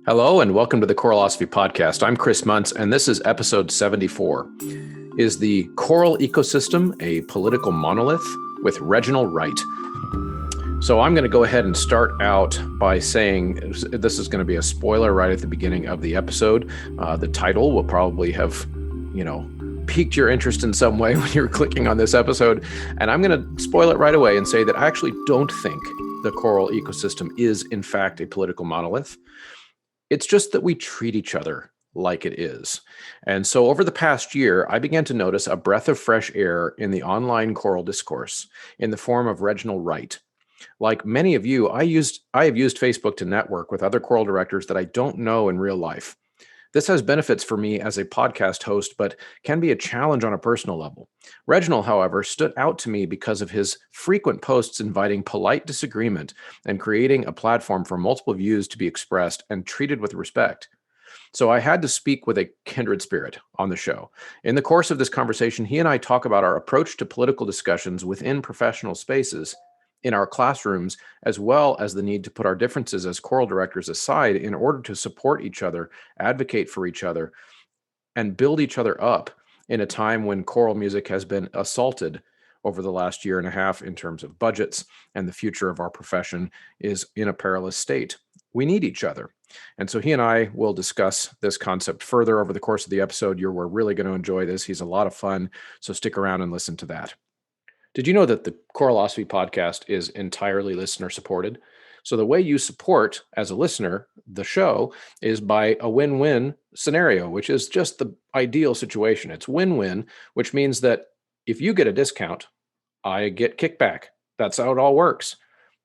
Hello and welcome to the Choralosophy Podcast. I'm Chris Muntz, and this is episode 74. Is the choral ecosystem a political monolith? With Reginal Wright. So I'm going to go ahead and start out by saying this is going to be a spoiler right at the beginning of the episode. The title will probably have, piqued your interest in some way when you're clicking on this episode. And I'm going to spoil it right away and say that I actually don't think the choral ecosystem is, in fact, a political monolith. It's just that we treat each other like it is. And so over the past year, I began to notice a breath of fresh air in the online choral discourse in the form of Reginal Wright. Like many of you, I have used Facebook to network with other choral directors that I don't know in real life. This has benefits for me as a podcast host, but can be a challenge on a personal level. Reginal, however, stood out to me because of his frequent posts inviting polite disagreement and creating a platform for multiple views to be expressed and treated with respect. So I had to speak with a kindred spirit on the show. In the course of this conversation, he and I talk about our approach to political discussions within professional spaces, in our classrooms, as well as the need to put our differences as choral directors aside in order to support each other, advocate for each other, and build each other up in a time when choral music has been assaulted over the last year and a half in terms of budgets, and the future of our profession is in a perilous state. We need each other. And so he and I will discuss this concept further over the course of the episode. We're really going to enjoy this. He's a lot of fun. So stick around and listen to that. Did you know that the Choralosophy podcast is entirely listener supported? So the way you support as a listener the show is by a win-win scenario, which is just the ideal situation. It's win-win, which means that if you get a discount, I get kickback. That's how it all works,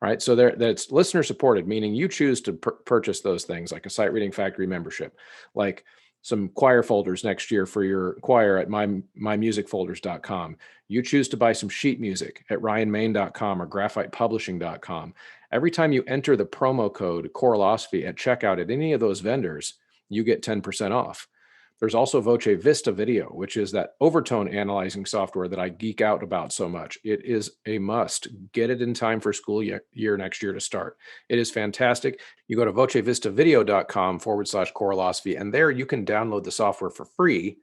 right? So that's listener supported, meaning you choose to purchase those things like a Sight Reading Factory membership, like some choir folders next year for your choir at mymusicfolders.com. You choose to buy some sheet music at ryanmain.com or graphitepublishing.com. Every time you enter the promo code Choralosophy at checkout at any of those vendors, you get 10% off. There's also Voce Vista Video, which is that overtone analyzing software that I geek out about so much. It is a must. Get it in time for school year next year to start. It is fantastic. You go to vocevistavideo.com/choralosophy, and there you can download the software for free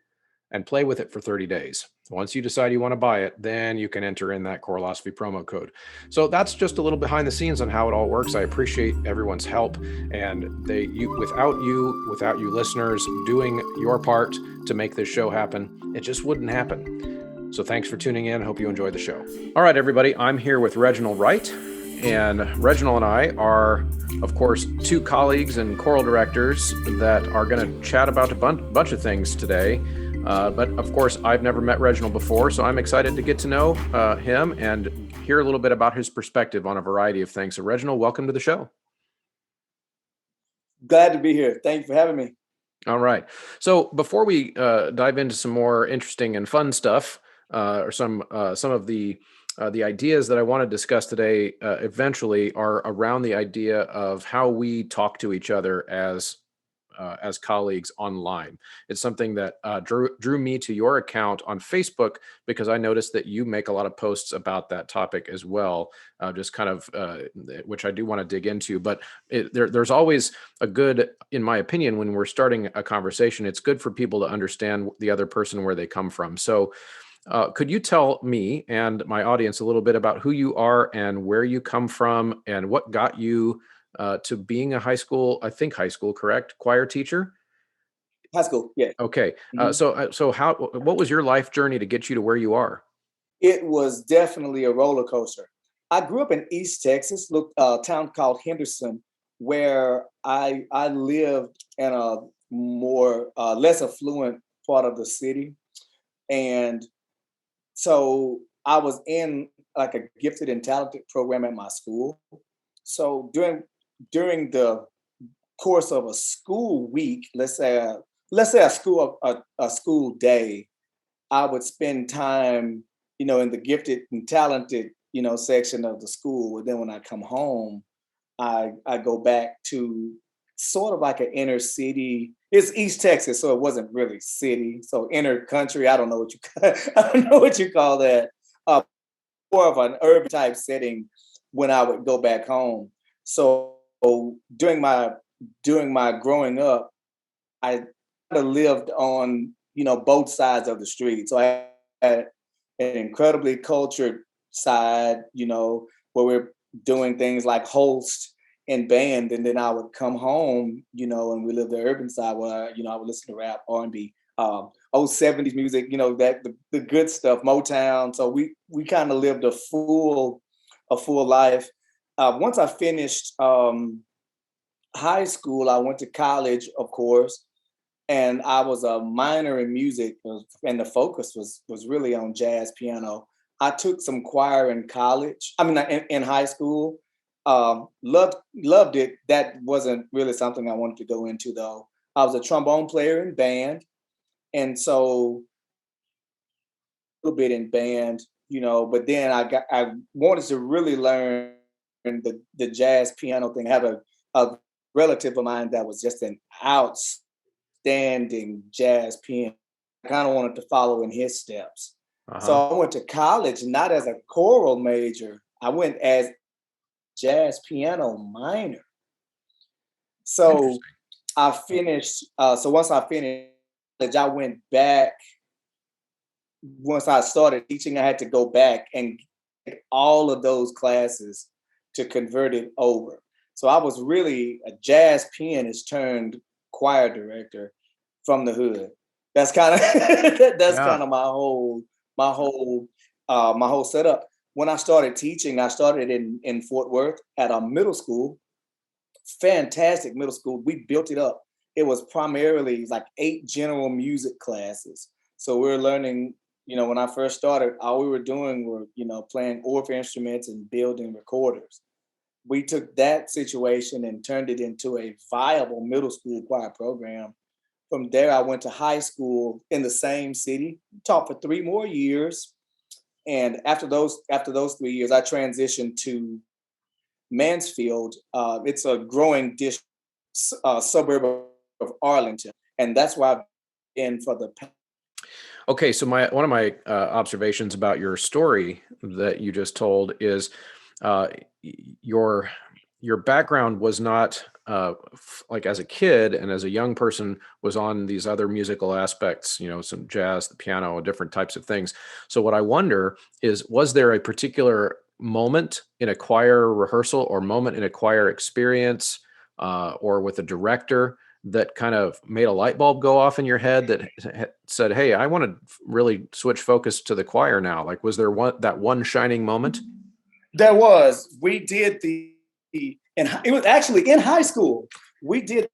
and play with it for 30 days. Once you decide you want to buy it, then you can enter in that Choralosophy promo code. So that's just a little behind the scenes on how it all works. I appreciate everyone's help, and without you listeners doing your part to make this show happen, it just wouldn't happen. So thanks for tuning in. Hope you enjoyed the show. All right, everybody, I'm here with Reginal Wright, and Reginal and I are, of course, two colleagues and choral directors that are going to chat about a bunch of things today. But of course, I've never met Reginal before, so I'm excited to get to know him and hear a little bit about his perspective on a variety of things. So Reginal, welcome to the show. Glad to be here. Thank you for having me. All right. So before we dive into some more interesting and fun stuff, or some of the ideas that I want to discuss today eventually are around the idea of how we talk to each other as colleagues online. It's something that drew me to your account on Facebook because I noticed that you make a lot of posts about that topic as well, just kind of, which I do want to dig into. But there's always a good, in my opinion, when we're starting a conversation, it's good for people to understand the other person, where they come from. So could you tell me and my audience a little bit about who you are and where you come from and what got you to being a high school, correct? Choir teacher? High school, yeah. Okay. So what was your life journey to get you to where you are? It was definitely a roller coaster. I grew up in East Texas, a town called Henderson, where I lived in a more less affluent part of the city. And so I was in like a gifted and talented program at my school. So during the course of a school week, let's say a school day, I would spend time, in the gifted and talented, section of the school. And then when I come home, I go back to sort of like an inner city. It's East Texas, so it wasn't really city. So inner country, I don't know what you call that. More of an urban type setting when I would go back home. So during my during my growing up, I lived on, both sides of the street. So I had an incredibly cultured side, where we're doing things like host and band. And then I would come home, and we lived the urban side where, I would listen to rap, R&B, old 70s music, that the good stuff, Motown. So we kind of lived a full life. Once I finished high school, I went to college, of course, and I was a minor in music, and the focus was really on jazz piano. I took some choir in college. I mean, in high school. Loved it. That wasn't really something I wanted to go into, though. I was a trombone player in band, and so a little bit in band, But then I wanted to really learn the jazz piano thing. I have a relative of mine that was just an outstanding jazz pianist. I kind of wanted to follow in his steps. So I went to college not as a choral major. I went as jazz piano minor. So I finished. So once I finished college, I went back. Once I started teaching, I had to go back and get all of those classes to convert it over. So I was really a jazz pianist turned choir director from the hood. That's kind of kind of my whole setup. When I started teaching, I started in Fort Worth at a middle school, fantastic middle school. We built it up. It was primarily like 8 general music classes. So we were learning, when I first started, all we were doing were, playing organ instruments and building recorders. We took that situation and turned it into a viable middle school choir program. From there, I went to high school in the same city, taught for 3 more years. And after those 3 years, I transitioned to Mansfield. It's a growing suburb of Arlington, and that's why I've been for the. Okay, so one of my observations about your story that you just told is your background was not like as a kid and as a young person was on these other musical aspects, some jazz, the piano, different types of things. So what I wonder is, was there a particular moment in a choir rehearsal or moment in a choir experience or with a director that kind of made a light bulb go off in your head that said, hey, I want to really switch focus to the choir now? Like, was there that one shining moment? There was. We did and it was actually in high school. We did,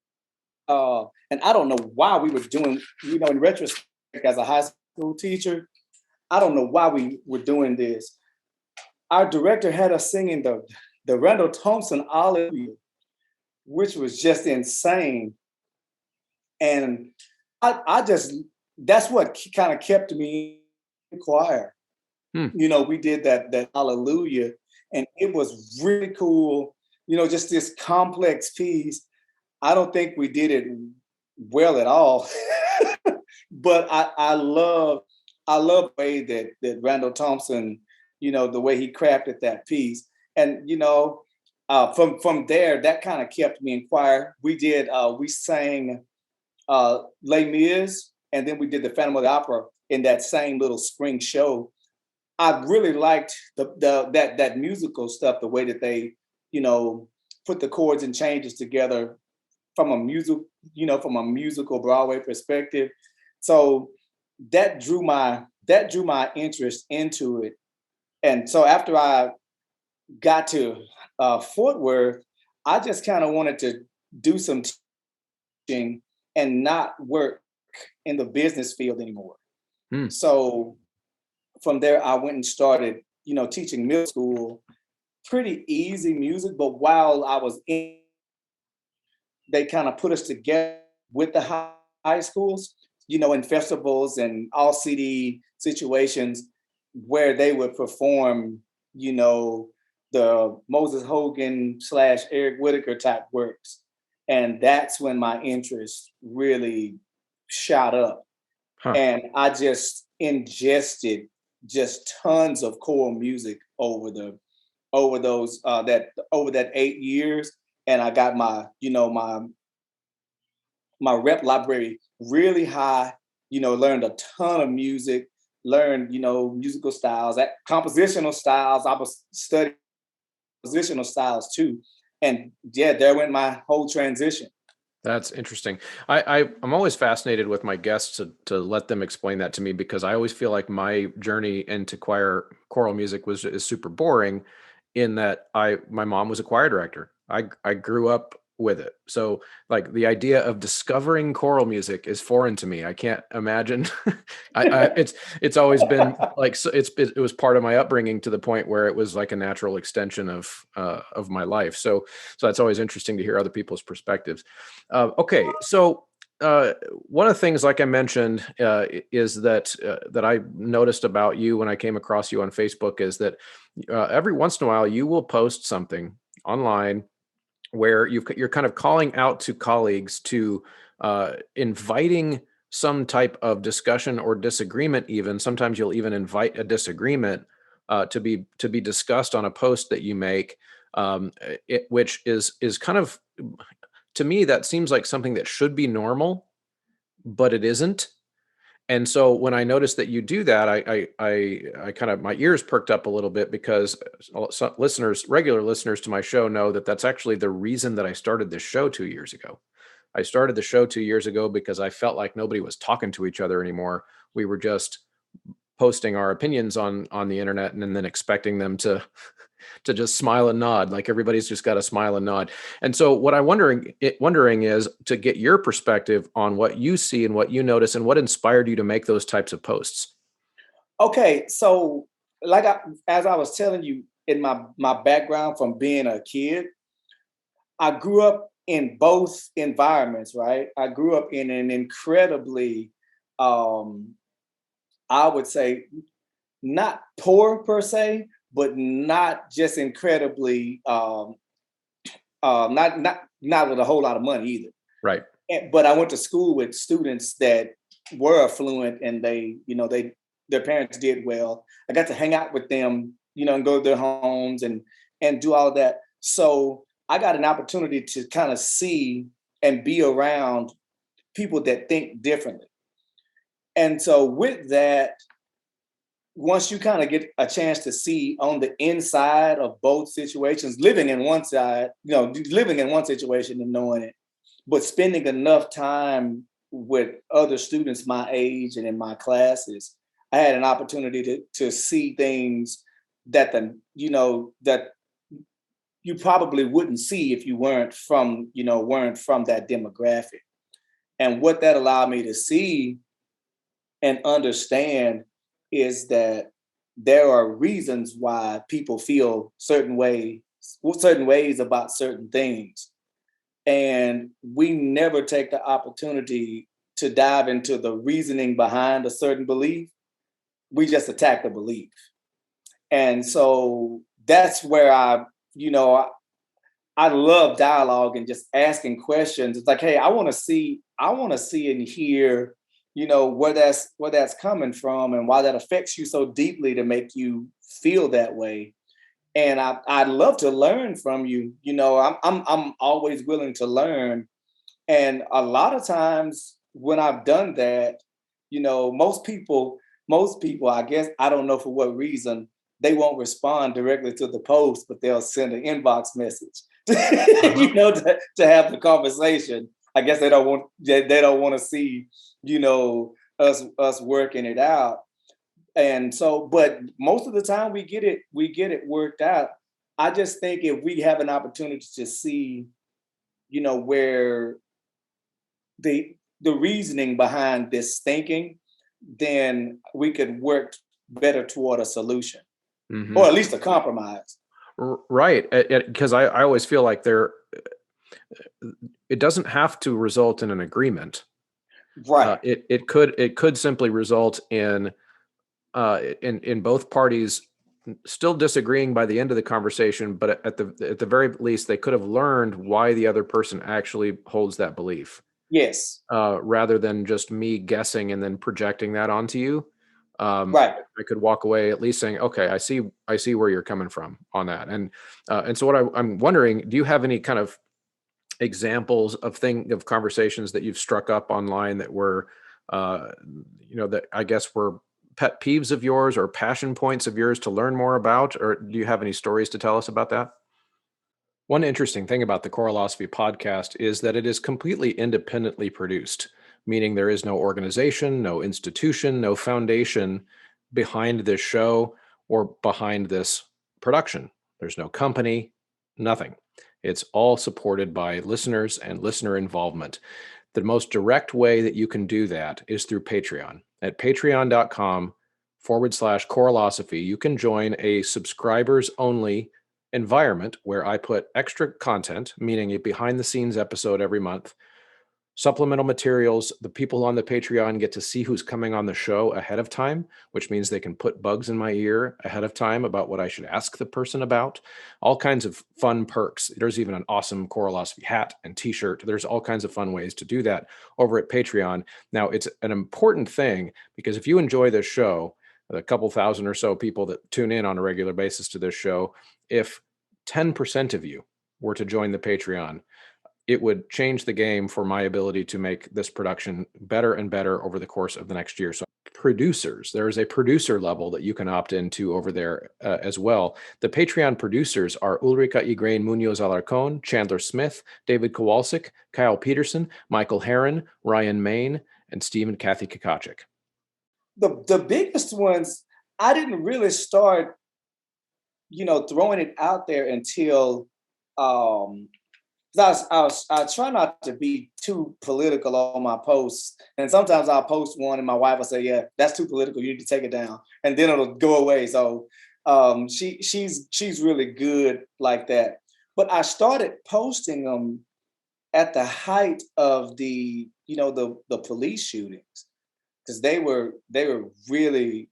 and I don't know why we were doing, in retrospect, as a high school teacher, I don't know why we were doing this. Our director had us singing the Randall Thompson Hallelujah, which was just insane. And I just, that's what kind of kept me in choir. We did that Hallelujah, and it was really cool. Just this complex piece. I don't think we did it well at all, but I love the way that Randall Thompson, the way he crafted that piece, and from there, that kind of kept me in choir. We sang Les Mis, and then we did the Phantom of the Opera in that same little spring show. I really liked that musical stuff, the way that they, put the chords and changes together from a musical Broadway perspective. So that drew my interest into it. And so after I got to Fort Worth, I just kind of wanted to do some teaching and not work in the business field anymore. So from there, I went and started, teaching middle school, pretty easy music. But while I was they kind of put us together with the high schools, in festivals and all city situations where they would perform, the Moses Hogan / Eric Whitaker type works. And that's when my interest really shot up. And I just ingested just tons of choral music over that 8 years. And I got my my rep library really high, learned a ton of music, learned, musical styles, compositional styles. I was studying compositional styles too. And yeah, there went my whole transition. That's interesting. I'm always fascinated with my guests to let them explain that to me, because I always feel like my journey into choral music is super boring, in that my mom was a choir director. I grew up with it. So like the idea of discovering choral music is foreign to me. I can't imagine. It's always been like, so it was part of my upbringing, to the point where it was like a natural extension of my life. So that's always interesting to hear other people's perspectives. Okay, so one of the things, like I mentioned, is that I noticed about you when I came across you on Facebook, is that every once in a while you will post something online where you're kind of calling out to colleagues to inviting some type of discussion or disagreement. Even sometimes you'll even invite a disagreement to be discussed on a post that you make, which is kind of, to me, that seems like something that should be normal, but it isn't. And so when I noticed that you do that, I kind of, my ears perked up a little bit, because regular listeners to my show know that that's actually the reason that I started this show 2 years ago. I started the show 2 years ago because I felt like nobody was talking to each other anymore. We were just posting our opinions on the internet, and then expecting them to just smile and nod, like everybody's just got to smile and nod. And so what I'm wondering is to get your perspective on what you see and what you notice, and what inspired you to make those types of posts. Okay, so as I was telling you, in my background from being a kid, I grew up in both environments, right? I grew up in an incredibly, I would say, not poor per se, but not just incredibly, not with a whole lot of money either. Right. But I went to school with students that were affluent, and their parents did well. I got to hang out with them, and go to their homes and do all of that. So I got an opportunity to kind of see and be around people that think differently. And so with that, once you kind of get a chance to see on the inside of both situations, living in one situation and knowing it, but spending enough time with other students my age and in my classes, I had an opportunity to see things that that you probably wouldn't see if you weren't from that demographic. And what that allowed me to see and understand is that there are reasons why people feel certain ways about certain things. And we never take the opportunity to dive into the reasoning behind a certain belief. We just attack the belief. And so that's where I love dialogue and just asking questions. It's like, hey, I want to see and hear, where that's coming from and why that affects you so deeply to make you feel that way. And I'd love to learn from you. I'm always willing to learn. And a lot of times when I've done that, most people, I guess, I don't know for what reason, they won't respond directly to the post, but they'll send an inbox message, to have the conversation. I guess they don't want to see, us working it out. And so, but most of the time we get it worked out. I just think if we have an opportunity to see, where the reasoning behind this thinking, then we could work better toward a solution, or at least a compromise. Right. Because I always feel like it doesn't have to result in an agreement. Right. It could simply result in both parties still disagreeing by the end of the conversation, but at the very least, they could have learned why the other person actually holds that belief. Yes. Rather than just me guessing and then projecting that onto you. Right. I could walk away at least saying, okay, I see where you're coming from on that. And so what I'm wondering, do you have any kind of examples of conversations that you've struck up online that were, that I guess were pet peeves of yours or passion points of yours to learn more about? Or do you have any stories to tell us about that? One interesting thing about the Choralosophy podcast is that it is completely independently produced, meaning there is no organization, no institution, no foundation behind this show or behind this production. There's no company, nothing. It's all supported by listeners and listener involvement. The most direct way that you can do that is through Patreon. At patreon.com/Choralosophy, you can join a subscribers only environment where I put extra content, meaning a behind the scenes episode every month, supplemental materials. The people on the Patreon get to see who's coming on the show ahead of time, which means they can put bugs in my ear ahead of time about what I should ask the person about. All kinds of fun perks. There's even an awesome Choralosophy hat and t-shirt. There's all kinds of fun ways to do that over at Patreon. Now, it's an important thing because if you enjoy this show, the couple thousand or so people that tune in on a regular basis to this show, if 10% of you were to join the Patreon, it would change the game for my ability to make this production better and better over the course of the next year. So producers, there is a producer level that you can opt into over there as well. The Patreon producers are Ulrika Igrain Munoz Alarcon, Chandler Smith, David Kowalczyk, Kyle Peterson, Michael Herron, Ryan Main, and Steve and Kathy Kakachik. The biggest ones, I didn't really start, throwing it out there until I try not to be too political on my posts. And sometimes I'll post one and my wife will say, yeah, that's too political. You need to take it down. And then it'll go away. So she's really good like that. But I started posting them at the height of the police shootings, because they were really,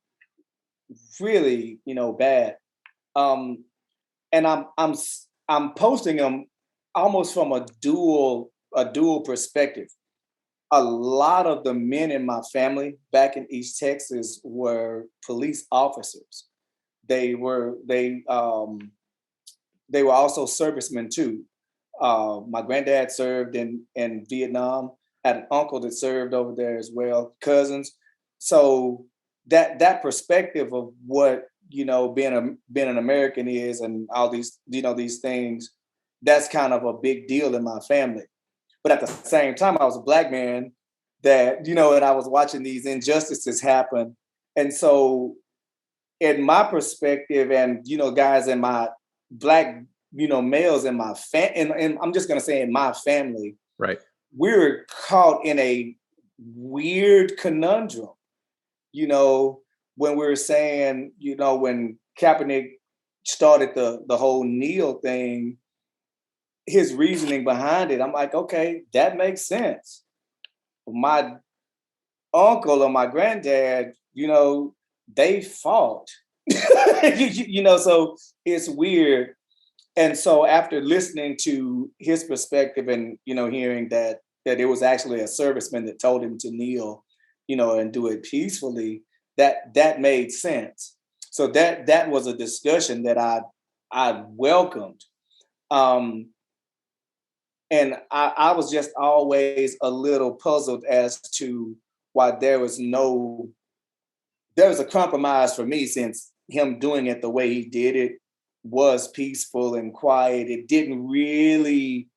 really, bad. And I'm posting them almost from a dual perspective. A lot of the men in my family back in East Texas were police officers. They were also servicemen too. My granddad served in Vietnam, had an uncle that served over there as well, cousins. So that perspective of what being an American is, and all these these things, that's kind of a big deal in my family. But at the same time, I was a Black man that and I was watching these injustices happen, and so in my perspective, and guys in my Black males in my and I'm just gonna say in my family, right, we're caught in a weird conundrum. When we were saying, when Kaepernick started the whole kneel thing, his reasoning behind it, I'm like, okay, that makes sense. My uncle or my granddad, they fought. So it's weird. And so after listening to his perspective and hearing that it was actually a serviceman that told him to kneel, and do it peacefully, that made sense. So that was a discussion that I welcomed. And I was just always a little puzzled as to why there was a compromise for me, since him doing it the way he did it was peaceful and quiet. It didn't really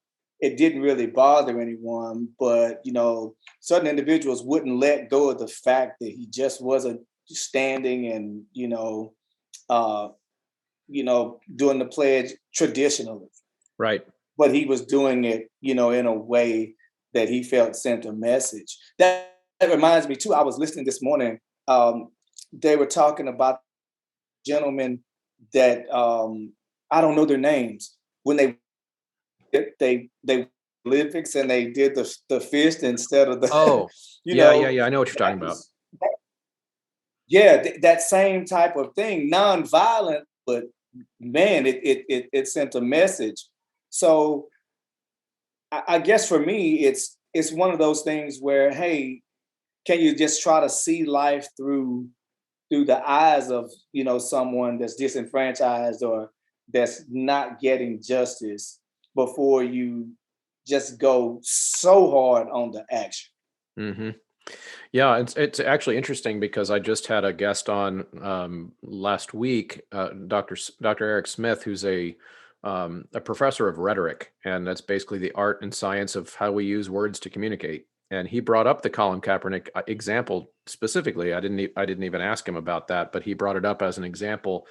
bother anyone, but certain individuals wouldn't let go of the fact that he just wasn't standing and doing the pledge traditionally. right. But he was doing it, in a way that he felt sent a message. That reminds me too, I was listening this morning. They were talking about gentlemen that I don't know their names, when they Olympics and they did the fist instead of the yeah, I know what you're talking about. That same type of thing, non-violent, but man, it sent a message. So I guess for me, it's one of those things where, hey, can you just try to see life through the eyes of someone that's disenfranchised or that's not getting justice, before you just go so hard on the action. Hmm. Yeah, it's actually interesting because I just had a guest on last week, Dr. Eric Smith, who's a professor of rhetoric, and that's basically the art and science of how we use words to communicate. And he brought up the Colin Kaepernick example specifically. I didn't even ask him about that, but he brought it up as an example.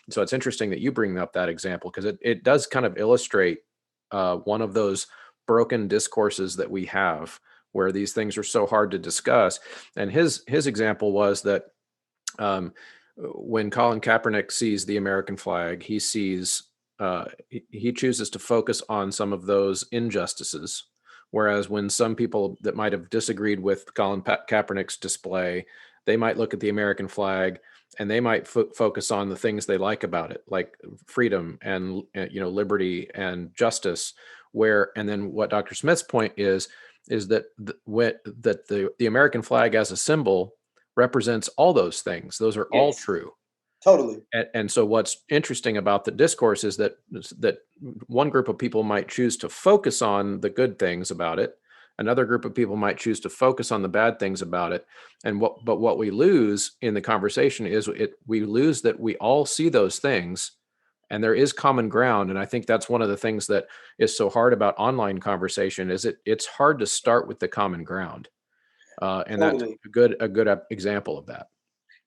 So it's interesting that you bring up that example because it does kind of illustrate one of those broken discourses that we have where these things are so hard to discuss. And his example was that um, when Colin Kaepernick sees the American flag, he sees he chooses to focus on some of those injustices. Whereas when some people that might have disagreed with Colin Kaepernick's display, they might look at the American flag and they might focus on the things they like about it, like freedom and liberty and justice. And then what Dr. Smith's point is that the American flag as a symbol represents all those things. Those are all Yes, true. totally. And so what's interesting about the discourse is that one group of people might choose to focus on the good things about it. Another group of people might choose to focus on the bad things about it. But what we lose in the conversation is we lose that we all see those things and there is common ground. And I think that's one of the things that is so hard about online conversation is it's hard to start with the common ground. And that's Totally. a good example of that.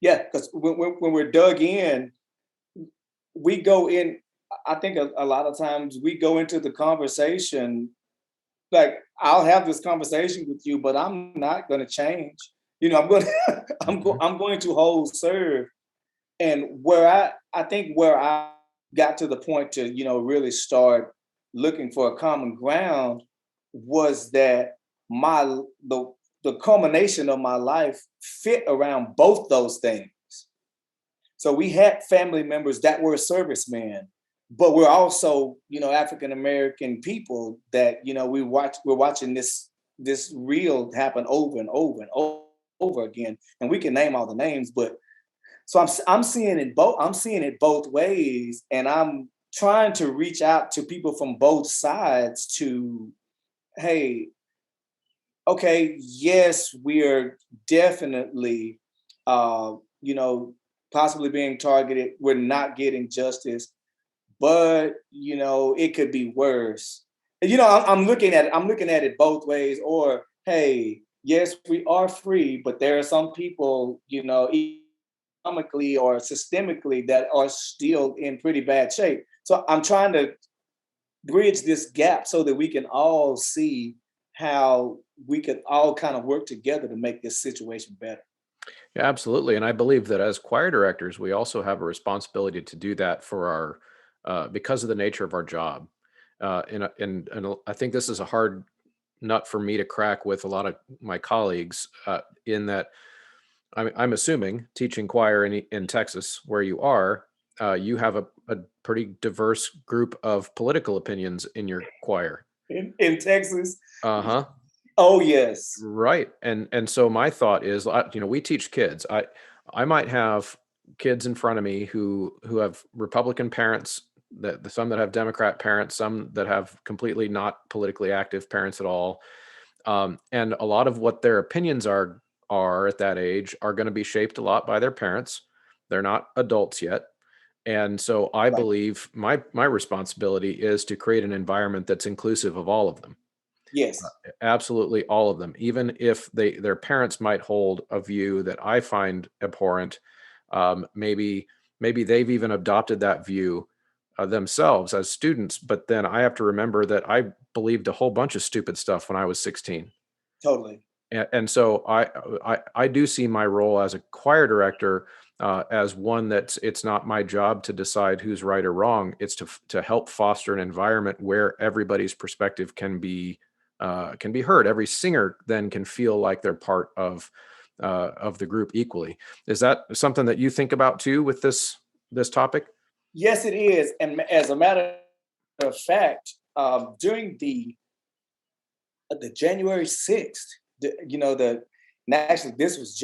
Yeah, because when we're dug in, we go in. I think a lot of times we go into the conversation like I'll have this conversation with you, but I'm not going to change. I'm going Mhm. I'm going to hold serve. And I think where I got to the point to really start looking for a common ground was that my the culmination of my life fit around both those things. So we had family members that were servicemen, but we're also, African American people that, we're watching this reel happen over and over and over again. And we can name all the names, but so I'm seeing it both. I'm seeing it both ways, and I'm trying to reach out to people from both sides to, hey, okay, yes, we are definitely, uh, you know, possibly being targeted. We're not getting justice, but it could be worse. And, I'm looking at it. I'm looking at it both ways. Or, hey, yes, we are free, but there are some people, economically or systemically that are still in pretty bad shape. So I'm trying to bridge this gap so that we can all see how we could all kind of work together to make this situation better. Yeah, absolutely. And I believe that as choir directors, we also have a responsibility to do that for because of the nature of our job. And I think this is a hard nut for me to crack with a lot of my colleagues, in that I'm assuming teaching choir in Texas, where you are, you have a pretty diverse group of political opinions in your choir. In Texas, Uh huh. oh yes. Right. And so my thought is, we teach kids. I might have kids in front of me who have Republican parents, that some that have Democrat parents, some that have completely not politically active parents at all. And a lot of what their opinions are at that age are going to be shaped a lot by their parents. They're not adults yet. And so I Right. believe my responsibility is to create an environment that's inclusive of all of them. Yes. Absolutely all of them, even if their parents might hold a view that I find abhorrent. Maybe they've even adopted that view themselves as students, but then I have to remember that I believed a whole bunch of stupid stuff when I was 16. Totally. And so I do see my role as a choir director as one that it's not my job to decide who's right or wrong. It's to help foster an environment where everybody's perspective can be heard. Every singer then can feel like they're part of the group equally. Is that something that you think about too with this topic? Yes, it is. And as a matter of fact, during the January 6th, and actually this was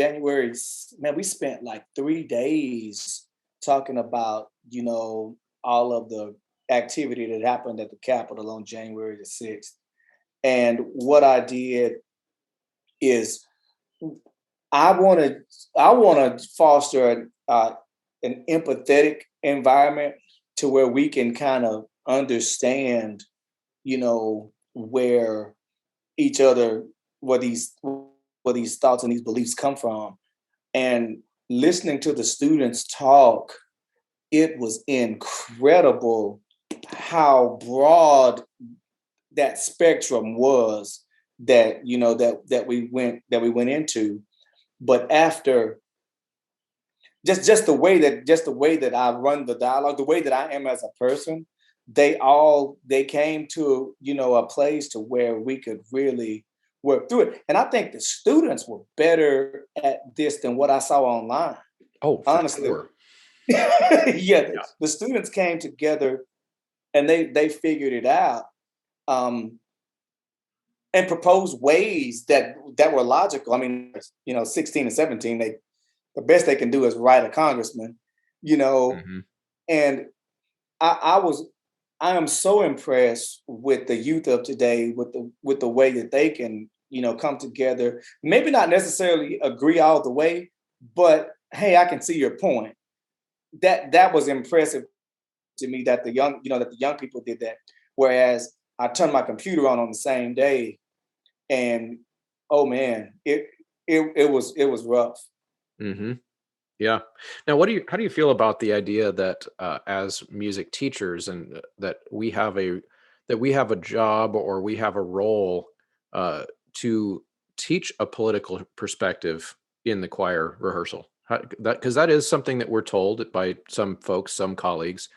man, we spent like 3 days talking about, all of the activity that happened at the Capitol on January the 6th. And what I did is I want to foster an empathetic environment to where we can kind of understand, where each other, where these thoughts and these beliefs come from. And listening to the students talk, it was incredible how broad that spectrum was that we went into. But after just the way that I run the dialogue, the way that I am as a person, they came to a place to where we could really work through it. And I think the students were better at this than what I saw online. Oh, for Honestly. sure. Yeah, the students came together and they figured it out, and proposed ways that were logical. I mean, 16 and 17, the best they can do is write a congressman, Mm-hmm. and I am so impressed with the youth of today, with the way that they can, come together, maybe not necessarily agree all the way, but hey, I can see your point. That was impressive to me, that the young people did that. Whereas I turned my computer on the same day, and oh man, it was rough. Mm-hmm. Yeah. Now, how do you feel about the idea that as music teachers, and that we have a job, or we have a role to teach a political perspective in the choir rehearsal? Because that is something that we're told by some folks, some colleagues.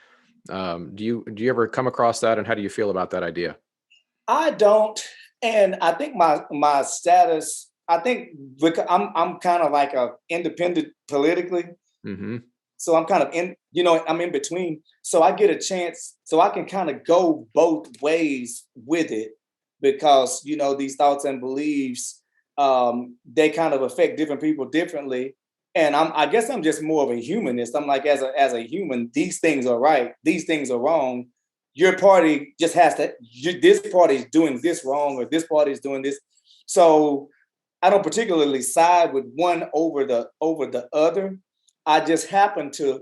Do you ever come across that, and how do you feel about that idea? I don't, and I think my status. I think because I'm kind of like a independent politically, Mm-hmm. so I'm kind of I'm in between. So I get a chance, so I can kind of go both ways with it, because these thoughts and beliefs, they kind of affect different people differently. And I guess I'm just more of a humanist. I'm like, as a human, these things are right, these things are wrong. Your party just has to. This party is doing this wrong, or this party is doing this. So I don't particularly side with one over the other. I just happen to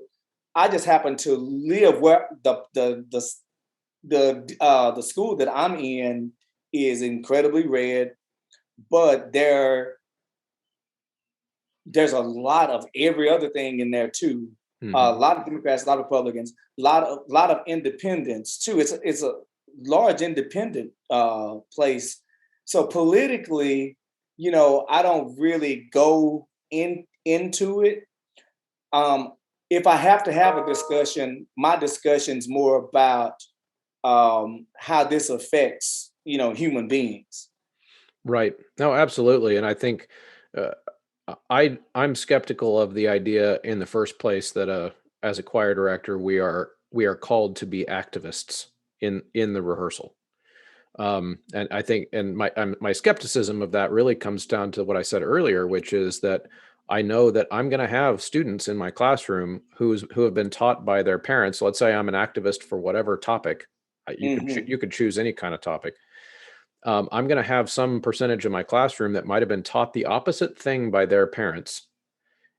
live where the school that I'm in is incredibly red, but there's a lot of every other thing in there too. Mm-hmm. A lot of Democrats, a lot of Republicans, a lot of independents too. It's a large independent place. So politically, I don't really go into it. If I have to have a discussion, my discussion's more about how this affects human beings. Right. No, absolutely. And I think uh, I'm skeptical of the idea in the first place that as a choir director we are called to be activists in the rehearsal. And I think, and my skepticism of that really comes down to what I said earlier, which is that I know that I'm going to have students in my classroom who have been taught by their parents. Let's say I'm an activist for whatever topic. You could choose any kind of topic. I'm going to have some percentage of my classroom that might have been taught the opposite thing by their parents.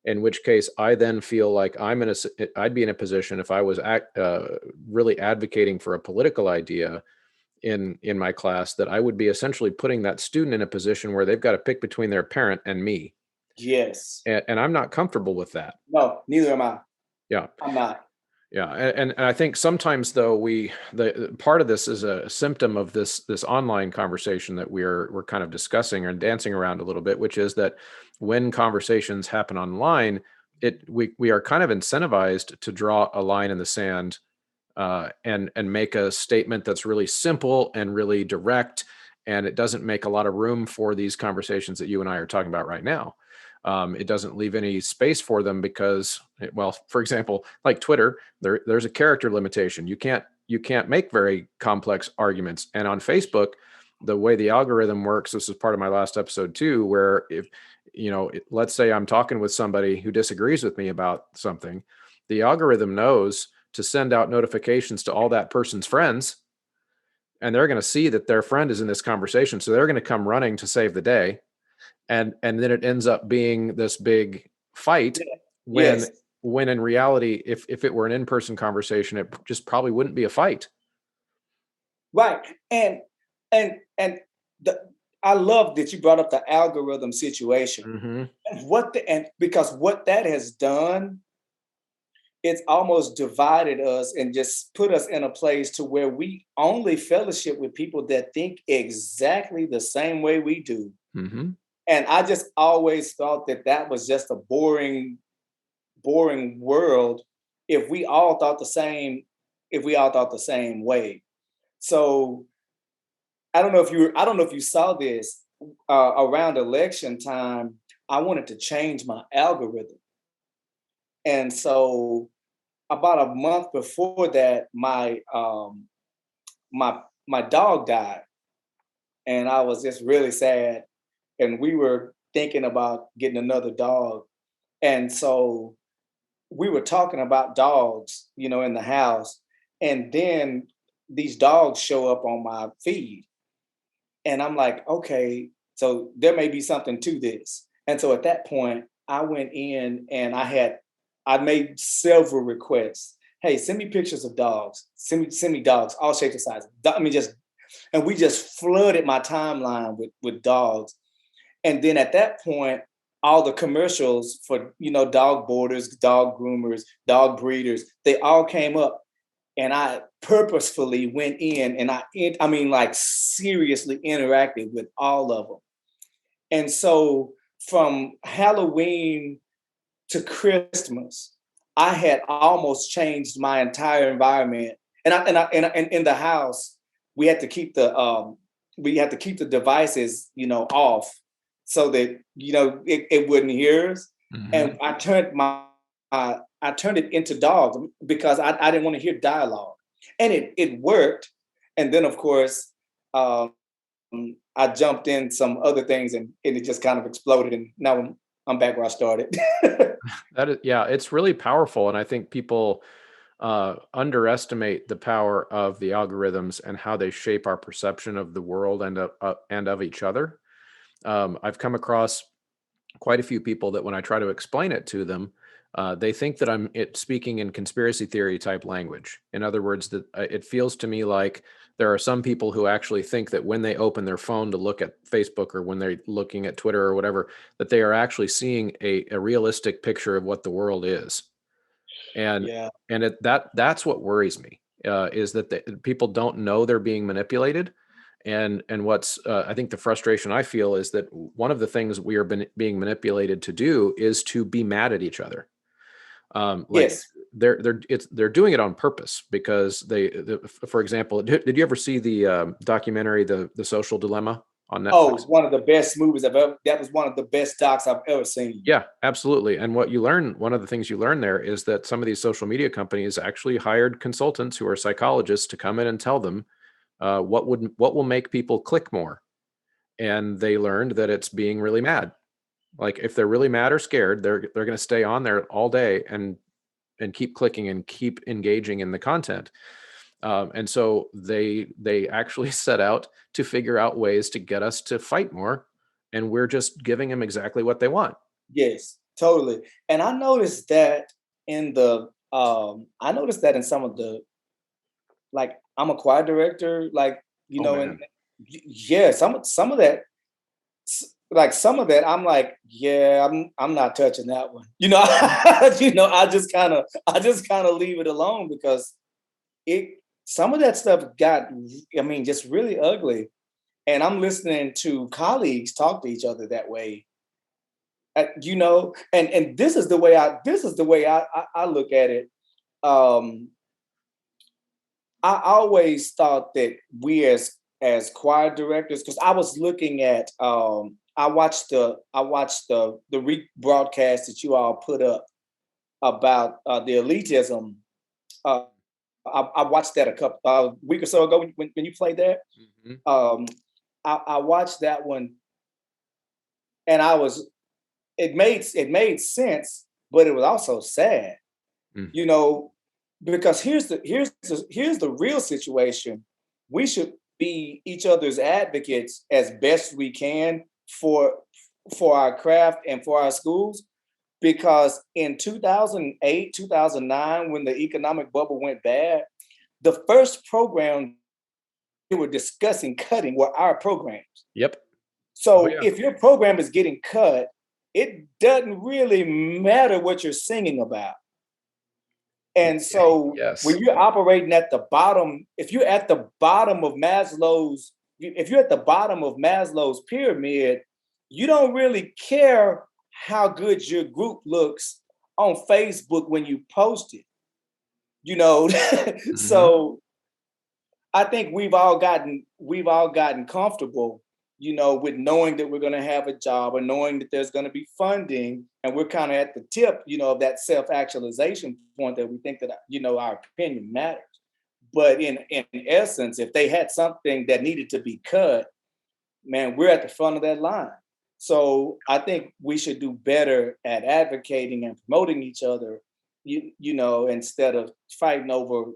In which case, I then feel like I'd be in a position, if I was really advocating for a political idea in my class, that I would be essentially putting that student in a position where they've got to pick between their parent and me. Yes. And I'm not comfortable with that. No, neither am I. Yeah. I'm not. Yeah. And I think sometimes, though, the part of this is a symptom of this online conversation that we're kind of discussing or dancing around a little bit, which is that when conversations happen online, we are kind of incentivized to draw a line in the sand, and make a statement that's really simple and really direct, and it doesn't make a lot of room for these conversations that you and I are talking about right now. It doesn't leave any space for them because, well, for example, like Twitter, there's a character limitation. You can't make very complex arguments. And on Facebook, the way the algorithm works, this is part of my last episode too, where if let's say I'm talking with somebody who disagrees with me about something, the algorithm knows to send out notifications to all that person's friends and they're going to see that their friend is in this conversation. So they're going to come running to save the day. And then it ends up being this big fight when, Yes. when in reality, if it were an in-person conversation, it just probably wouldn't be a fight. Right. And the, I love that you brought up the algorithm situation. Mm-hmm. Because what that has done, it's almost divided us and just put us in a place to where we only fellowship with people that think exactly the same way we do. Mm-hmm. And I just always thought that was just a boring world if we all thought the same way. So I don't know if you saw this around election time. I wanted to change my algorithm, and so about a month before that, my dog died, and I was just really sad. And we were thinking about getting another dog, and so we were talking about dogs, in the house, and then these dogs show up on my feed. And I'm like, okay, so there may be something to this. And so at that point, I went in and I made several requests. Hey, send me pictures of dogs. Send me dogs, all shapes and sizes. And we just flooded my timeline with dogs. And then at that point, all the commercials for, dog boarders, dog groomers, dog breeders, they all came up. And I purposefully went in and like seriously interacted with all of them. And so from Halloween to Christmas, I had almost changed my entire environment. And in the house, we had to keep the devices, off so that, it wouldn't hear us. Mm-hmm. And I turned it into dogs because I didn't want to hear dialogue, and it worked. And then of course, I jumped in some other things, and it just kind of exploded. And now I'm back where I started. It's really powerful, and I think people underestimate the power of the algorithms and how they shape our perception of the world and of each other. I've come across quite a few people that when I try to explain it to them, they think that I'm speaking in conspiracy theory type language. In other words, that it feels to me like there are some people who actually think that when they open their phone to look at Facebook or when they're looking at Twitter or whatever, that they are actually seeing a realistic picture of what the world is. And Yeah. That's what worries me, is that people don't know they're being manipulated. And what's I think the frustration I feel is that one of the things we are being manipulated to do is to be mad at each other. Yes. They're doing it on purpose because for example, did you ever see the documentary the Social Dilemma on Netflix? Oh, one of the best movies that was one of the best docs I've ever seen. Yeah, absolutely. And one of the things you learn there is that some of these social media companies actually hired consultants who are psychologists to come in and tell them what will make people click more. And they learned that it's being really mad. Like if they're really mad or scared, they're going to stay on there all day and keep clicking and keep engaging in the content. And so they actually set out to figure out ways to get us to fight more, and we're just giving them exactly what they want. Yes, totally. And I noticed that in some of the, like, I'm a choir director, like, and yeah, some of that, like some of that, I'm like, yeah, I'm not touching that one. I just kind of leave it alone because some of that stuff got, just really ugly. And I'm listening to colleagues talk to each other that way. And this is the way I look at it. I always thought that we as choir directors, because I was looking at I watched the rebroadcast that you all put up about the elitism. I watched that a week or so ago when you played that. Mm-hmm. I watched that one, and it made sense, but it was also sad. Mm. Because here's the real situation. We should be each other's advocates as best we can for our craft and for our schools. Because in 2008, 2009, when the economic bubble went bad, the first program they were discussing cutting were our programs. Yep. So if your program is getting cut, it doesn't really matter what you're singing about. And so when you're operating at the bottom, if you're at the bottom of Maslow's pyramid, you don't really care how good your group looks on Facebook when you post it. So I think we've all gotten comfortable, with knowing that we're going to have a job, or knowing that there's going to be funding, and we're kind of at the tip, of that self-actualization point that we think that, our opinion matters. But in essence, if they had something that needed to be cut, man, we're at the front of that line. So I think we should do better at advocating and promoting each other, instead of fighting over,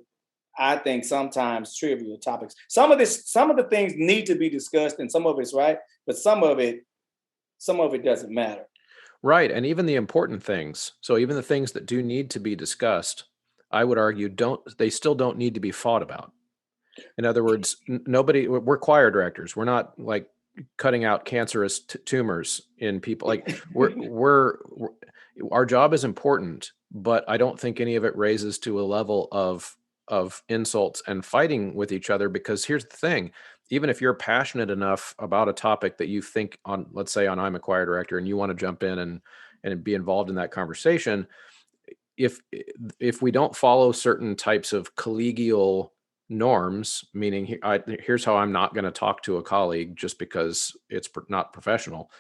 I think, sometimes trivial topics. Some of the things need to be discussed, and some of it's right, but some of it doesn't matter. Right. And even the important things. So even the things that do need to be discussed, I would argue they still don't need to be fought about. In other words, we're choir directors. We're not like cutting out cancerous tumors in people. Like our job is important, but I don't think any of it raises to a level of insults and fighting with each other. Because here's the thing, even if you're passionate enough about a topic that you think on, let's say on I'm a choir director, and you want to jump in and be involved in that conversation, if we don't follow certain types of collegial norms, meaning here's how I'm not going to talk to a colleague just because it's not professional,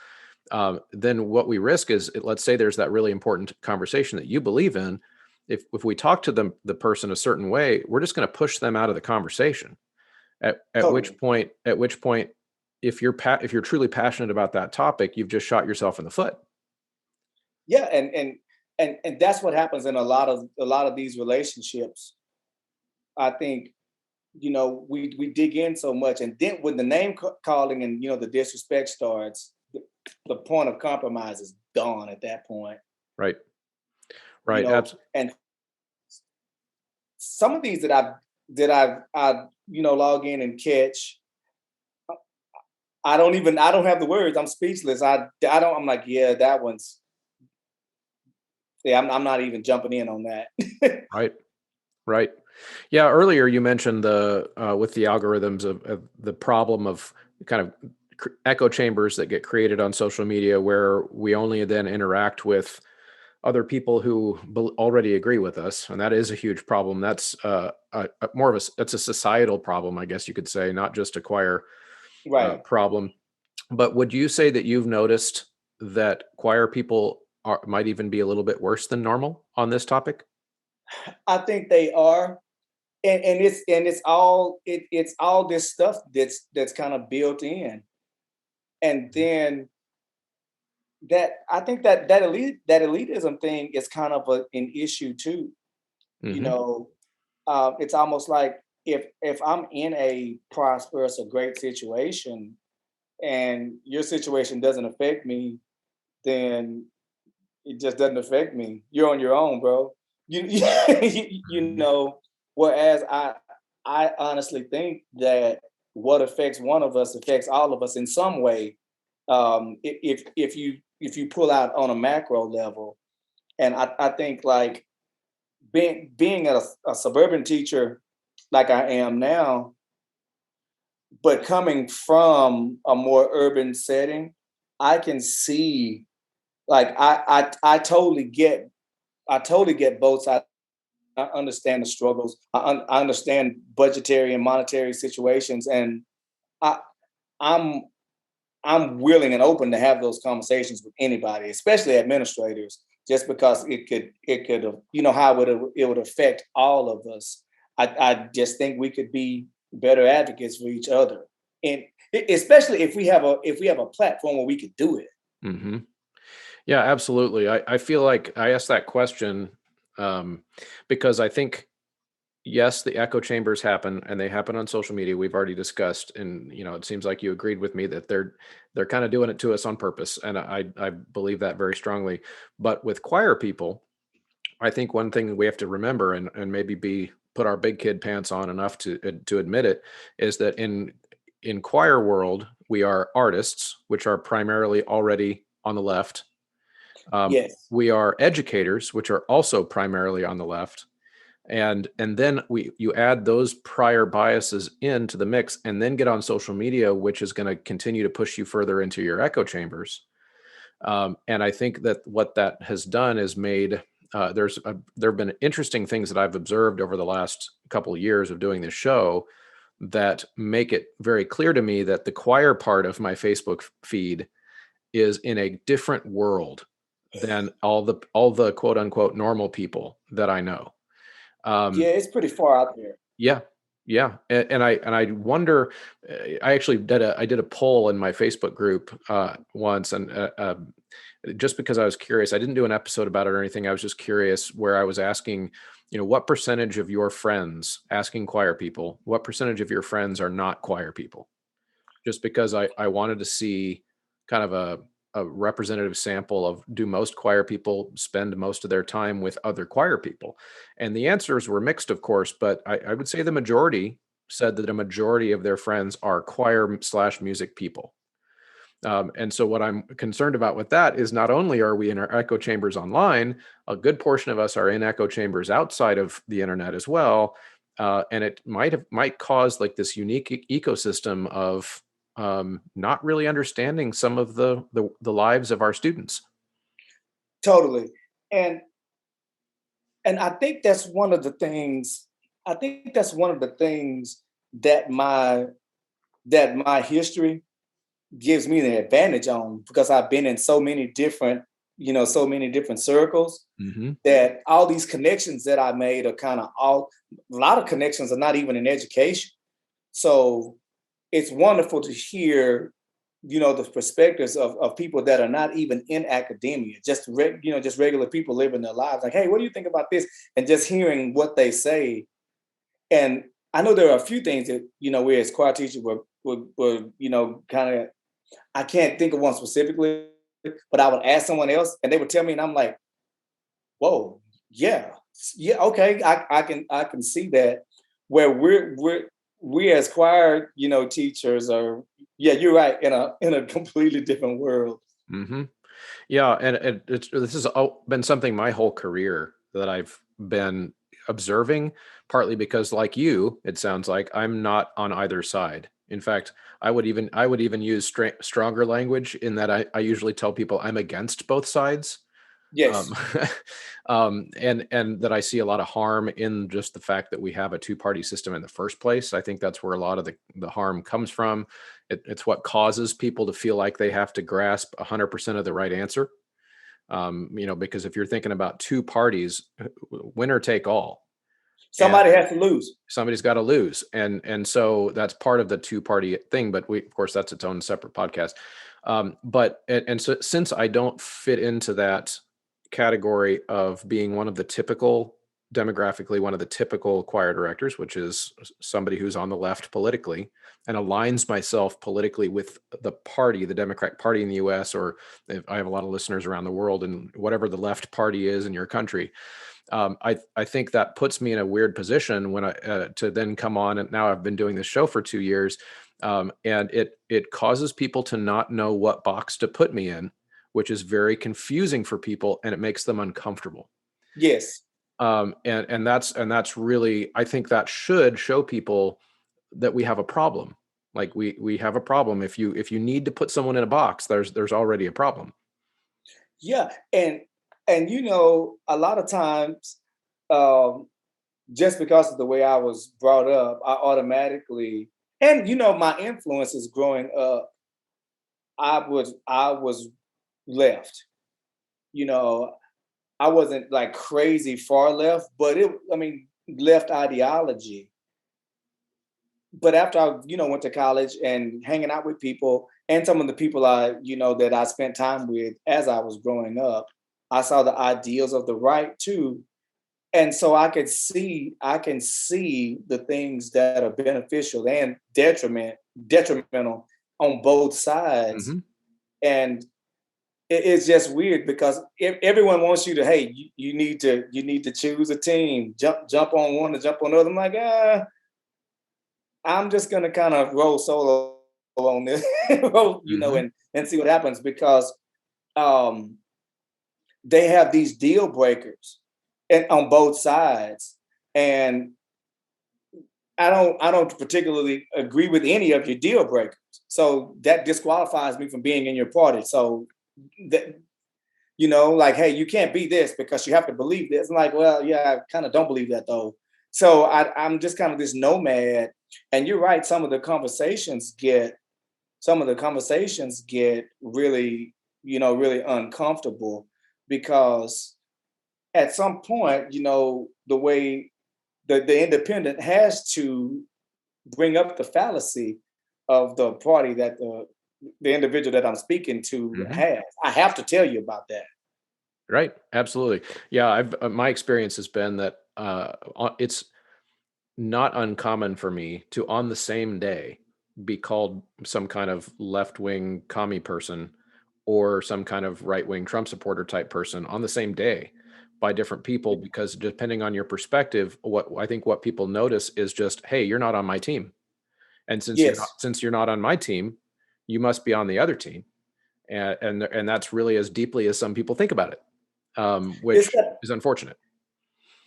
then what we risk is, let's say there's that really important conversation that you believe in. If we talk to the person a certain way, we're just going to push them out of the conversation. At which point, if you're truly passionate about that topic, you've just shot yourself in the foot. Yeah, and that's what happens in a lot of these relationships. I think, we dig in so much, and then when the name calling and the disrespect starts, the point of compromise is gone at that point. Right. And some of these that I log in and catch, I don't have the words. I'm speechless. I'm like, yeah, that one's. Yeah, I'm not even jumping in on that. Right. Yeah. Earlier you mentioned with the algorithms of the problem of kind of echo chambers that get created on social media, where we only then interact with other people who already agree with us. And that is a huge problem. That's that's a societal problem, I guess you could say, not just a choir problem. But would you say that you've noticed that choir people might even be a little bit worse than normal on this topic? I think they are. And it's all this stuff that's kind of built in. And then I think that elitism thing is kind of an issue too. It's almost like if I'm in a prosperous or great situation and your situation doesn't affect me, then it just doesn't affect me. You're on your own, bro. Whereas I honestly think that what affects one of us affects all of us in some way. If you pull out on a macro level, and I think like being a suburban teacher like I am now, but coming from a more urban setting, I can see, like I totally get both sides. I understand the struggles. I understand budgetary and monetary situations, and I'm willing and open to have those conversations with anybody, especially administrators, just because it could how it would affect all of us. I just think we could be better advocates for each other, and especially if we have a platform where we could do it. Mm-hmm. Yeah, absolutely. I feel like I asked that question because I think yes, the echo chambers happen, and they happen on social media. We've already discussed, and it seems like you agreed with me that they're kind of doing it to us on purpose, and I believe that very strongly. But with choir people, I think one thing we have to remember, and maybe put our big kid pants on enough to admit it, is that in choir world we are artists, which are primarily already on the left. Yes. We are educators, which are also primarily on the left. And then you add those prior biases into the mix, and then get on social media, which is going to continue to push you further into your echo chambers. And I think that what that has done is made there have been interesting things that I've observed over the last couple of years of doing this show that make it very clear to me that the choir part of my Facebook feed is in a different world than all the quote unquote normal people that I know. Yeah, it's pretty far out there. Yeah. Yeah. And I wonder, I actually did a poll in my Facebook group once, and just because I was curious. I didn't do an episode about it or anything. I was just curious, where I was asking, what percentage of your friends, asking choir people, what percentage of your friends are not choir people? Just because I wanted to see kind of a representative sample of, do most choir people spend most of their time with other choir people? And the answers were mixed, of course, but I would say the majority said that a majority of their friends are choir/music people. And so what I'm concerned about with that is, not only are we in our echo chambers online, a good portion of us are in echo chambers outside of the internet as well. And it might cause like this unique ecosystem of not really understanding some of the lives of our students. Totally. And I think that's one of the things. I think that's one of the things that my history gives me the advantage on, because I've been in so many different, circles, Mm-hmm. that all these connections that I made are a lot of connections are not even in education. So it's wonderful to hear, the perspectives of people that are not even in academia, just regular people living their lives. Like, hey, what do you think about this? And just hearing what they say. And I know there are a few things that, we as choir teachers were kind of, I can't think of one specifically, but I would ask someone else and they would tell me, and I'm like, whoa, yeah, okay, I can see that, where we as choir, teachers are, yeah, you're right, in a completely different world. Mm-hmm. Yeah, and this has been something my whole career that I've been observing, partly because, like you, it sounds like I'm not on either side. In fact, I would even use stronger language, in that I usually tell people I'm against both sides. Um, Yes. and that I see a lot of harm in just the fact that we have a two-party system in the first place. I think that's where a lot of the harm comes from. It's what causes people to feel like they have to grasp 100% of the right answer. Because if you're thinking about two parties, winner take all, and Somebody has to lose. somebody's got to lose, and so that's part of the two-party thing. But of course, that's its own separate podcast. So since I don't fit into that category of being one of the typical, demographically one of the typical choir directors, which is somebody who's on the left politically and aligns myself politically with the party, the Democratic Party in the US, or if I have a lot of listeners around the world, and whatever the left party is in your country. I think that puts me in a weird position when to then come on, and now I've been doing this show for 2 years, and it causes people to not know what box to put me in, which is very confusing for people, and it makes them uncomfortable. Yes. And that's really, I think that should show people that we have a problem. Like we have a problem. If you need to put someone in a box, there's already a problem. Yeah. And a lot of times, um, just because of the way I was brought up, I automatically, and my influences growing up, I was left. You know, I wasn't like crazy far left, but left ideology. But after I, went to college and hanging out with people, and some of the people that I spent time with as I was growing up, I saw the ideals of the right too. And so I can see the things that are beneficial and detrimental on both sides. Mm-hmm. And it's just weird because everyone wants you to, hey, you need to choose a team, jump on one and jump on the other. I'm like, I'm just gonna kind of roll solo on this, Mm-hmm. and see what happens, because um, they have these deal breakers and on both sides, and I don't particularly agree with any of your deal breakers. So that disqualifies me from being in your party. So that, like, hey, you can't be this because you have to believe this. I'm like, well, yeah, I kind of don't believe that though. So I'm just kind of this nomad. And you're right, some of the conversations get really, really uncomfortable, because at some point, the way the independent has to bring up the fallacy of the party that the individual that I'm speaking to Mm-hmm. has. I have to tell you about that. Right. Absolutely. Yeah. My experience has been that it's not uncommon for me to, on the same day, be called some kind of left-wing commie person or some kind of right-wing Trump supporter type person on the same day by different people, because depending on your perspective, what people notice is just, hey, you're not on my team. And Yes. since you're not on my team, you must be on the other team. And that's really as deeply as some people think about it, It's which that is unfortunate.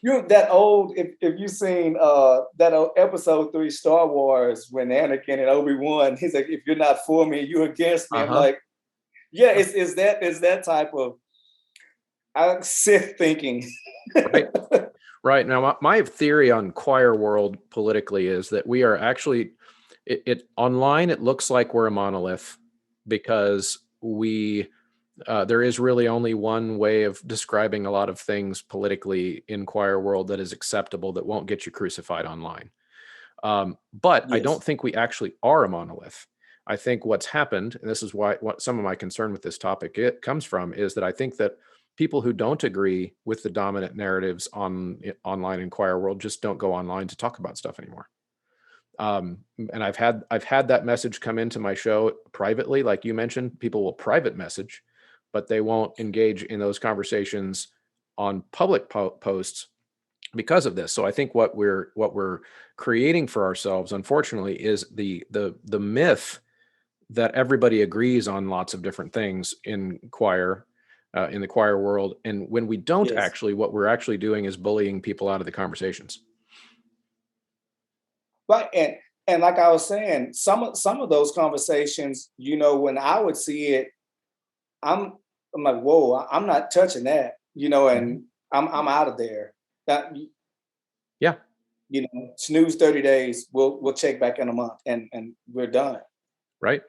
that old, if you've seen that old episode 3 Star Wars, when Anakin and Obi-Wan, he's like, if you're not for me, you're against me. I'm Uh-huh. like, yeah, it's that type of Sith thinking. Right. Right. Now, my theory on choir world politically is that we are actually, it online, it looks like we're a monolith, because there is really only one way of describing a lot of things politically in choir world that is acceptable, that won't get you crucified online. But I Yes. don't think we actually are a monolith. I think what's happened, and this is what some of my concern with this topic it comes from, is that I think that people who don't agree with the dominant narratives online in choir world just don't go online to talk about stuff anymore. And I've had that message come into my show privately, like you mentioned. People will private message, but they won't engage in those conversations on public posts because of this. So I think what we're creating for ourselves, unfortunately, is the myth that everybody agrees on lots of different things in the choir world, and when we don't Yes. actually, what we're actually doing is bullying people out of the conversations. Right. And like I was saying, some of those conversations, when I would see it, I'm I'm like, whoa, I'm not touching that, Mhm. and I'm out of there. That, Yeah. snooze 30 days, we'll check back in a month, and we're done. Right.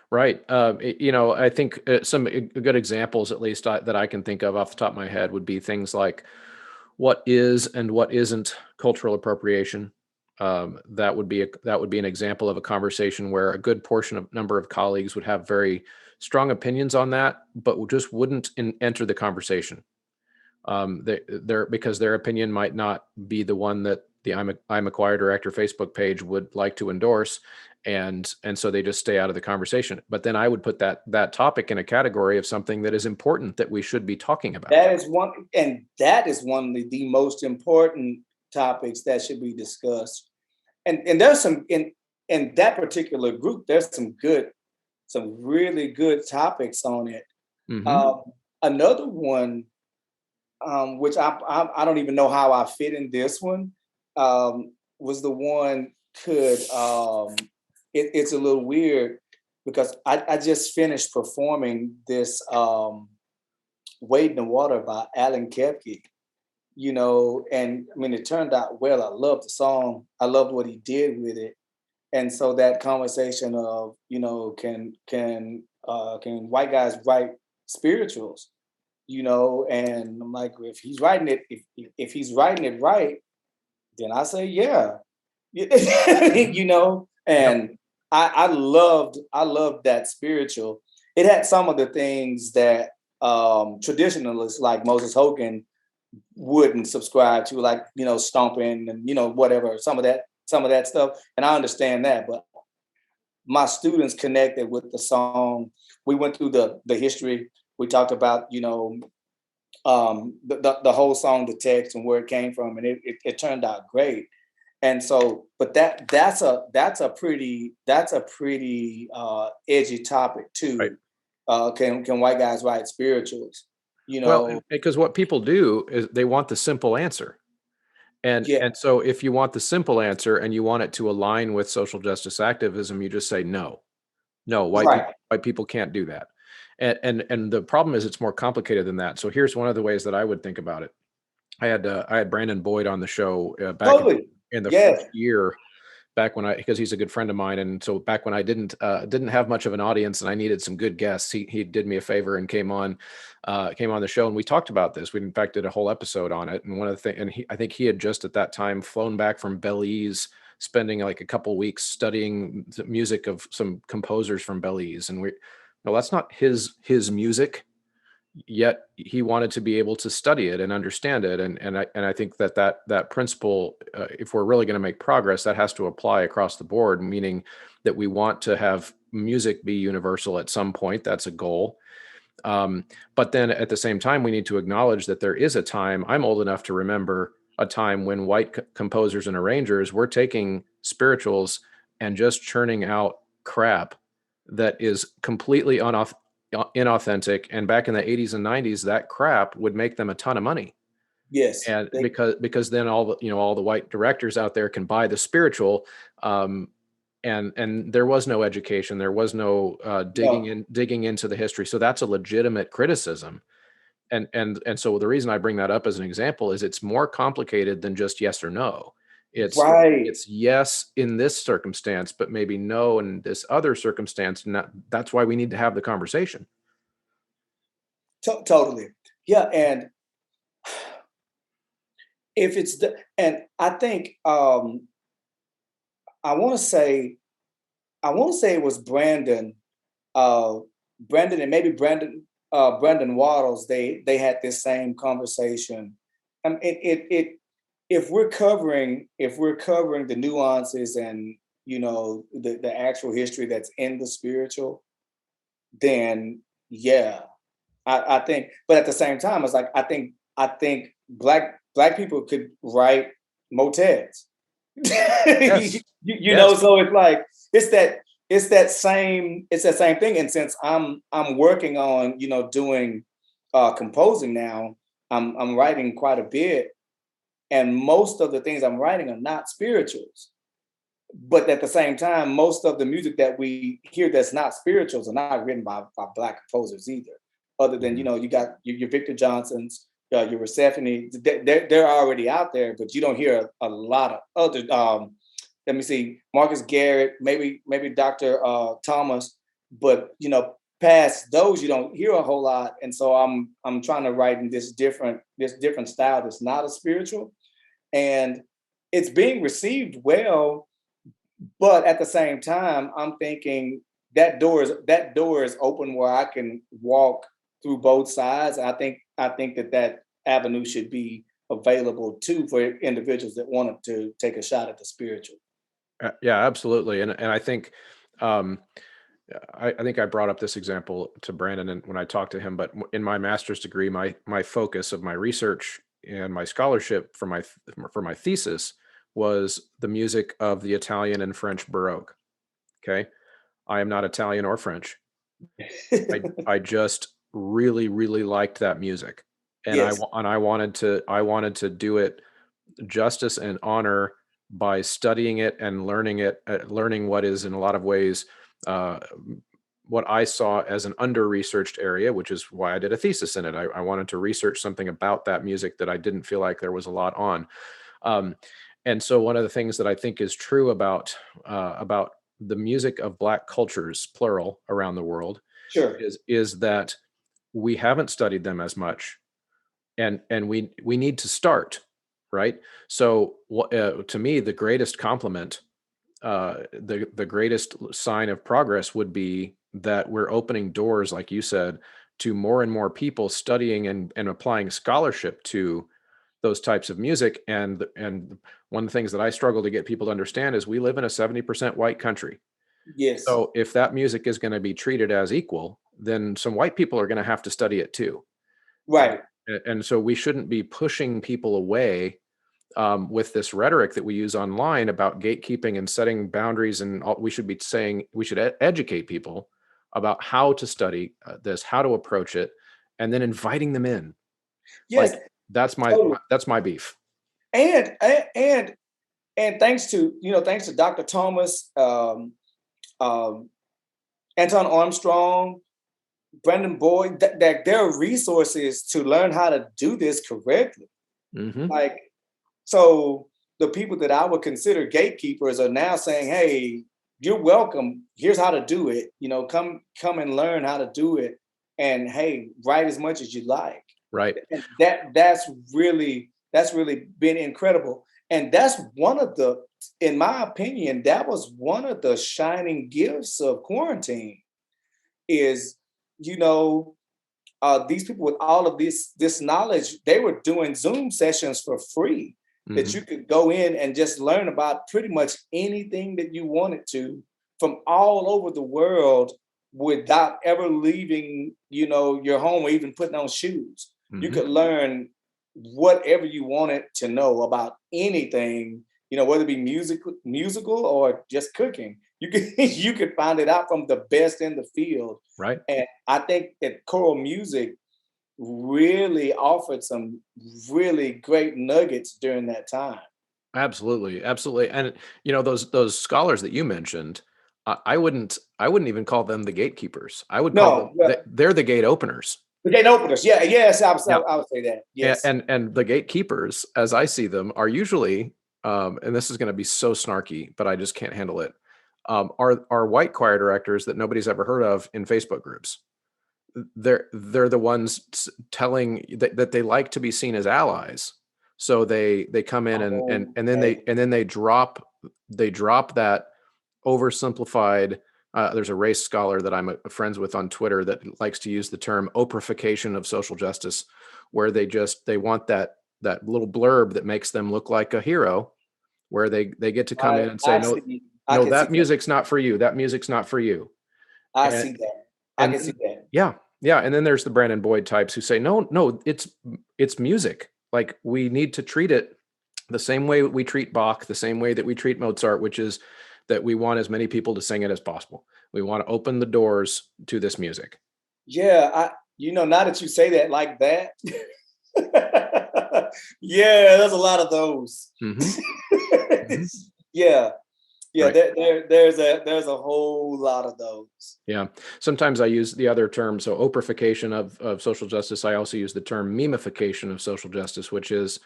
Right. I think some good examples, at least that I can think of off the top of my head, would be things like what is and what isn't cultural appropriation. That would be an example of a conversation where a good portion of number of colleagues would have very strong opinions on that, but just wouldn't enter the conversation. Because their opinion might not be the one that the I'm a choir director Facebook page would like to endorse, and so they just stay out of the conversation. But then I would put that topic in a category of something that is important that we should be talking about. That is one of the most important topics that should be discussed. And there's some in that particular group, there's some really good topics on it. Hmm. Um, Another one, which I don't even know how I fit in this one, was the one could it's a little weird, because I just finished performing this Wade in the Water by Alan Kepke, and I mean, it turned out well. I loved the song. I loved what he did with it. And so that conversation of, can white guys write spirituals? And I'm like, if he's writing it, if he's writing it right, then I say yeah. Hmm. Yep. And I loved that spiritual. It had some of the things that traditionalists like Moses Hogan wouldn't subscribe to, like, stomping and whatever, some of that stuff. And I understand that, but my students connected with the song. We went through the history. We talked about the whole song, the text, and where it came from, and it turned out great. And so, but that's a pretty edgy topic too. Right. Can white guys write spirituals? Well, because what people do is they want the simple answer. And Yeah, and so if you want the simple answer and you want it to align with social justice activism, you just say no. No, right. white people can't do that. And the problem is it's more complicated than that. So here's one of the ways that I would think about it. I had Brandon Boyd on the show back Totally. in the Yes. first year, back when because he's a good friend of mine, and so back when I didn't have much of an audience and I needed some good guests, he did me a favor and came on the show, and we talked about this. We in fact did a whole episode on it, and one of the things, and I think he had just at that time flown back from Belize, spending like a couple weeks studying the music of some composers from Belize, and no, that's not his music, yet he wanted to be able to study it and understand it. And I think that principle, if we're really going to make progress, that has to apply across the board, meaning that we want to have music be universal at some point. That's a goal. But then at the same time, we need to acknowledge that there is a time. I'm old enough to remember a time when white composers and arrangers were taking spirituals and just churning out crap that is completely inauthentic. And back in the 80s and 90s, that crap would make them a ton of money. Yes. And because then all the white directors out there can buy the spiritual, and there was no education, there was no digging into the history. So that's a legitimate criticism. And so the reason I bring that up as an example is it's more complicated than just yes or no. Right. It's yes in this circumstance, but maybe no in this other circumstance. And that's why we need to have the conversation. Totally. Yeah. And and I think I want to say it was Brandon and maybe Brandon Waddles. They had this same conversation. If we're covering the nuances and the actual history that's in the spiritual, then yeah, I think. But at the same time, it's like I think black people could write motets. Yes. So it's like it's that same thing. And since I'm working on doing composing now, I'm writing quite a bit, and most of the things I'm writing are not spirituals. But at the same time, most of the music that we hear that's not spirituals are not written by black composers either. Other than you got your Victor Johnsons, your Persephone, they're already out there, but you don't hear a lot of other. Let me see, Marcus Garrett, maybe Dr. Thomas, but past those you don't hear a whole lot. And so I'm trying to write in this different style that's not a spiritual, and it's being received well. But at the same time, I'm thinking that door is open where I can walk through both sides. And I think that avenue should be available too for individuals that wanted to take a shot at the spiritual. Yeah, absolutely. And I think I think I brought up this example to Brandon and when I talked to him, but in my master's degree, my focus of my research and my scholarship for my thesis was the music of the Italian and French Baroque. Okay. I am not Italian or French. I just really, really liked that music. And Yes. I wanted to do it justice and honor by studying it and learning what is in a lot of ways what I saw as an under-researched area, which is why I did a thesis in it. I wanted to research something about that music that I didn't feel like there was a lot on. And so one of the things that I think is true about the music of Black cultures, plural, around the world, Sure. is that we haven't studied them as much, and we need to start, right? So to me, the greatest compliment, the greatest sign of progress would be that we're opening doors, like you said, to more and more people studying and applying scholarship to those types of music. And one of the things that I struggle to get people to understand is we live in a 70% white country. Yes. So if that music is going to be treated as equal, then some white people are going to have to study it too. Right. And so we shouldn't be pushing people away with this rhetoric that we use online about gatekeeping and setting boundaries. And we should be saying we should educate people about how to study this, how to approach it, and then inviting them in. Yes. Like, that's my beef. And thanks to Dr. Thomas, Anton Armstrong, Brandon Boyd, that there are resources to learn how to do this correctly. Mm-hmm. Like, so the people that I would consider gatekeepers are now saying, hey, you're welcome. Here's how to do it. Come and learn how to do it. And hey, write as much as you like. Right. And that's really been incredible. And that's in my opinion, that was one of the shining gifts of quarantine is, these people with all of this knowledge, they were doing Zoom sessions for free that you could go in and just learn about pretty much anything that you wanted to from all over the world without ever leaving, your home or even putting on shoes. Mm-hmm. You could learn whatever you wanted to know about anything, whether it be musical or just cooking. You could find it out from the best in the field. Right. And I think that choral music really offered some really great nuggets during that time. Absolutely. Absolutely. And those scholars that you mentioned, I wouldn't even call them the gatekeepers. I would call them, they're the gate openers. The gate openers. Yeah. Yes. I would say that. Yes. And the gatekeepers, as I see them, are usually, and this is going to be so snarky, but I just can't handle it, are white choir directors that nobody's ever heard of in Facebook groups. They're the ones telling that they like to be seen as allies. So they come in and then they drop that oversimplified. There's a race scholar that I'm friends with on Twitter that likes to use the term oprahfication of social justice, where they want that little blurb that makes them look like a hero, where they get to come in and say, no, that music's not for you. That music's not for you. I see that. I can see that. Yeah. Yeah. And then there's the Brandon Boyd types who say, no, it's music. Like, we need to treat it the same way we treat Bach, the same way that we treat Mozart, which is that we want as many people to sing it as possible. We want to open the doors to this music. Yeah. Now that you say that like that, yeah, there's a lot of those. Mm-hmm. Mm-hmm. Yeah. Yeah, right. There's a whole lot of those. Yeah. Sometimes I use the other term. So oprahfication of social justice. I also use the term memification of social justice, which is,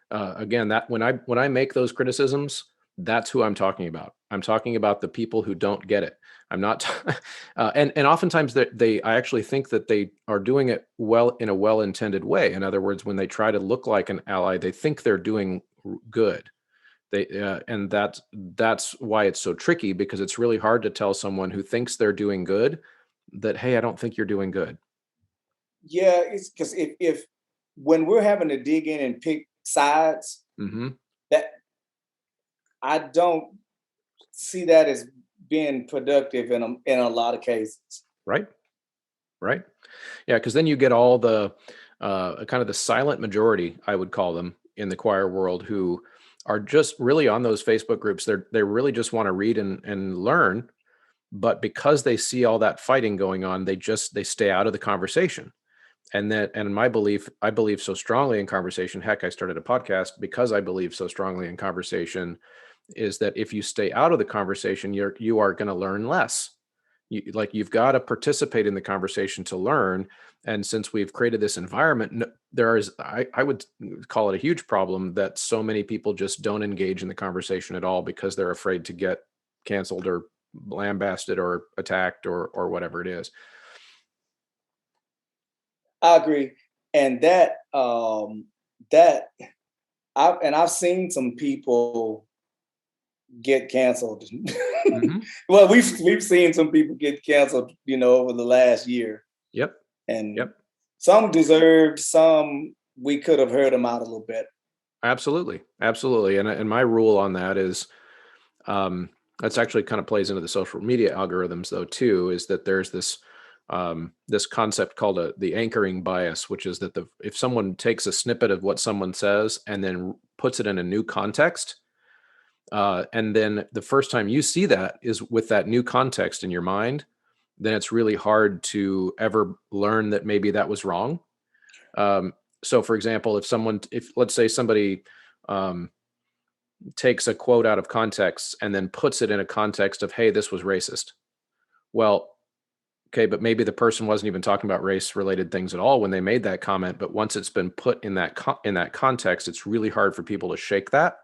again, that when I make those criticisms, that's who I'm talking about. I'm talking about the people who don't get it. I'm not, and oftentimes I actually think that they are doing it well in a well-intended way. In other words, when they try to look like an ally, they think they're doing good. And that's why it's so tricky, because it's really hard to tell someone who thinks they're doing good that, hey, I don't think you're doing good. Yeah, it's because if when we're having to dig in and pick sides, mm-hmm. that I don't see that as being productive in a lot of cases. Right. Yeah, because then you get all the kind of the silent majority, I would call them, in the choir world, who are just really on those Facebook groups. They really just want to read and learn, but because they see all that fighting going on, they stay out of the conversation. And my belief, I believe so strongly in conversation. Heck, I started a podcast because I believe so strongly in conversation, is that if you stay out of the conversation, you are going to learn less. You've got to participate in the conversation to learn. And since we've created this environment, I would call it a huge problem that so many people just don't engage in the conversation at all because they're afraid to get canceled or lambasted or attacked or whatever it is. I agree. And I've seen some people get canceled. Mm-hmm. Well, we've seen some people get canceled, over the last year. Yep. And some deserved, some we could have heard them out a little bit. Absolutely. Absolutely. And my rule on that is, that's actually kind of plays into the social media algorithms though, too, is that there's this concept called the anchoring bias, which is that if someone takes a snippet of what someone says and then puts it in a new context, and then the first time you see that is with that new context in your mind, then it's really hard to ever learn that maybe that was wrong. So for example, if let's say somebody um, takes a quote out of context and then puts it in a context of, hey, this was racist. Well, okay, but maybe the person wasn't even talking about race related things at all when they made that comment. But once it's been put in that context, it's really hard for people to shake that.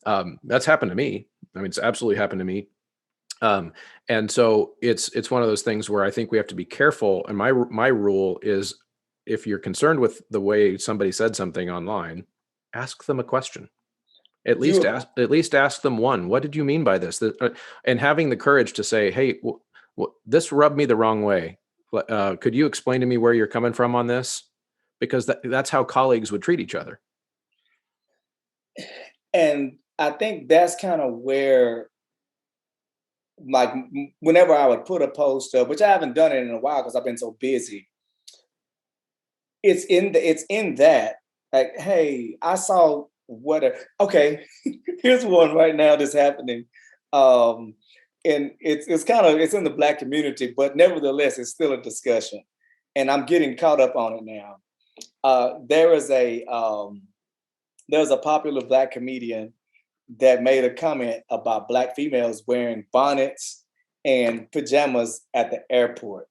That's happened to me. I mean, it's absolutely happened to me. And so it's one of those things where I think we have to be careful. And my rule is, if you're concerned with the way somebody said something online, ask them a question. At least ask them one. What did you mean by this? And having the courage to say, hey, this rubbed me the wrong way. Could you explain to me where you're coming from on this? Because that's how colleagues would treat each other. And I think that's kind of where, like, whenever I would put a post up, which I haven't done it in a while because I've been so busy, it's in that, like, hey, I saw okay, here's one right now that's happening. And it's in the Black community, but nevertheless, it's still a discussion. And I'm getting caught up on it now. There's a popular Black comedian that made a comment about Black females wearing bonnets and pajamas at the airport.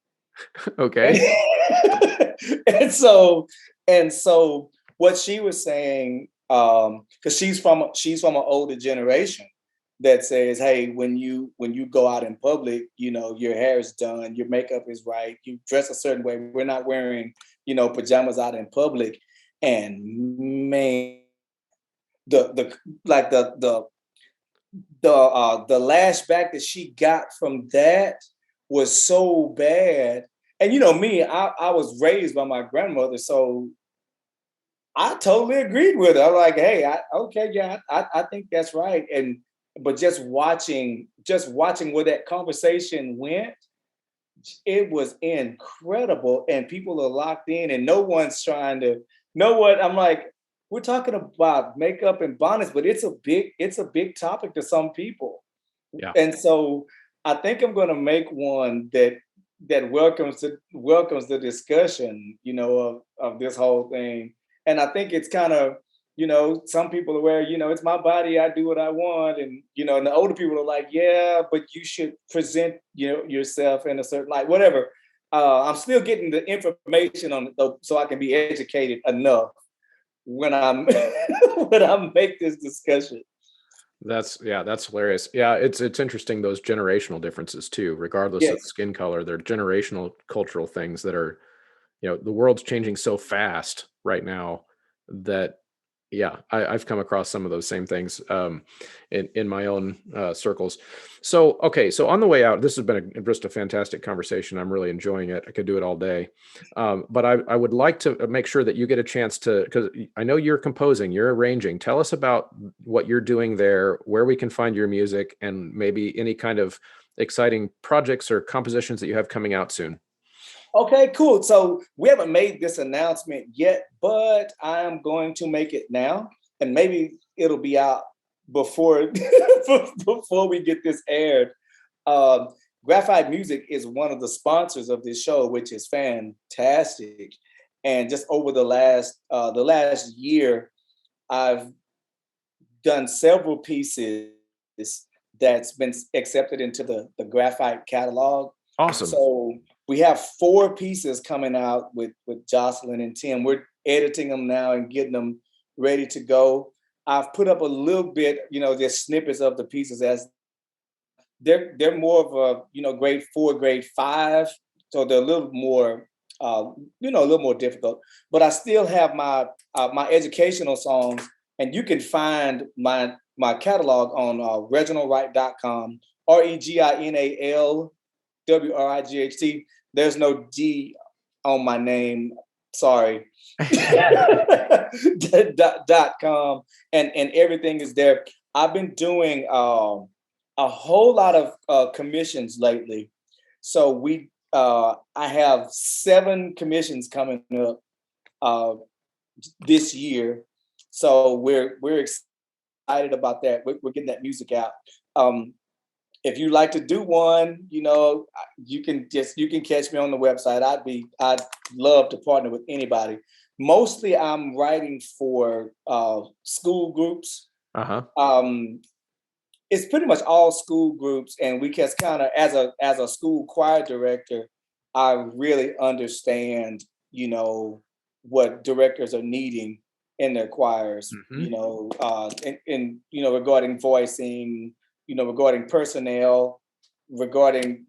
Okay. and so what she was saying, because she's from an older generation that says, hey, when you go out in public, your hair is done, your makeup is right, you dress a certain way. We're not wearing, pajamas out in public. And man, the lashback that she got from that was so bad. And me, I was raised by my grandmother, so I totally agreed with her. I'm like, hey, I think that's right. But just watching where that conversation went, it was incredible. And people are locked in, and no one's trying to know what I'm like. We're talking about makeup and bonnets, but it's a big topic to some people. Yeah. And so I think I'm going to make one that welcomes the discussion, of this whole thing. And I think it's kind of, some people are where, it's my body, I do what I want. And, and the older people are like, yeah, but you should present, yourself in a certain light, whatever. I'm still getting the information on it though, so I can be educated enough when I'm when I make this discussion. That's hilarious. Yeah, it's interesting, those generational differences too, regardless of Yes. skin color. They're generational cultural things that are, the world's changing so fast right now that, yeah, I've come across some of those same things in my own circles. So, okay, so on the way out, this has been just a fantastic conversation. I'm really enjoying it. I could do it all day. But I would like to make sure that you get a chance to, because I know you're composing, you're arranging. Tell us about what you're doing there, where we can find your music, and maybe any kind of exciting projects or compositions that you have coming out soon. Okay, cool. So we haven't made this announcement yet, but I am going to make it now, and maybe it'll be out before before we get this aired. Graphite Music is one of the sponsors of this show, which is fantastic. And just over the last year, I've done several pieces that's been accepted into the Graphite catalog. Awesome. So we have 4 pieces coming out with Jocelyn and Tim. We're editing them now and getting them ready to go. I've put up a little bit, just snippets of the pieces, as they're more of a, grade 4, grade 5. So they're a little more, a little more difficult. But I still have my educational songs, and you can find my catalog on reginalwright.com, REGINAL WRIGHT. There's no D on my name. sorry, .com, and everything is there. I've been doing a whole lot of commissions lately. So I have 7 commissions coming up this year. So we're excited about that. We're getting that music out. If you like to do one, you can catch me on the website. I'd love to partner with anybody. Mostly I'm writing for school groups. It's pretty much all school groups, and we just kind of, as a school choir director, I really understand, what directors are needing in their choirs, regarding voicing, regarding personnel, regarding,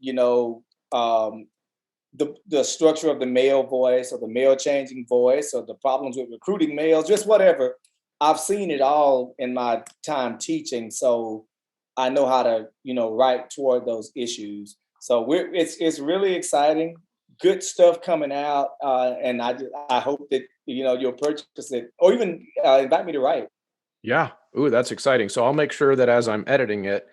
the structure of the male voice or the male changing voice or the problems with recruiting males, just whatever. I've seen it all in my time teaching. So I know how to, write toward those issues. So it's really exciting, good stuff coming out. And I hope that, you'll purchase it or even invite me to write. Yeah. Ooh, that's exciting. So I'll make sure that as I'm editing it,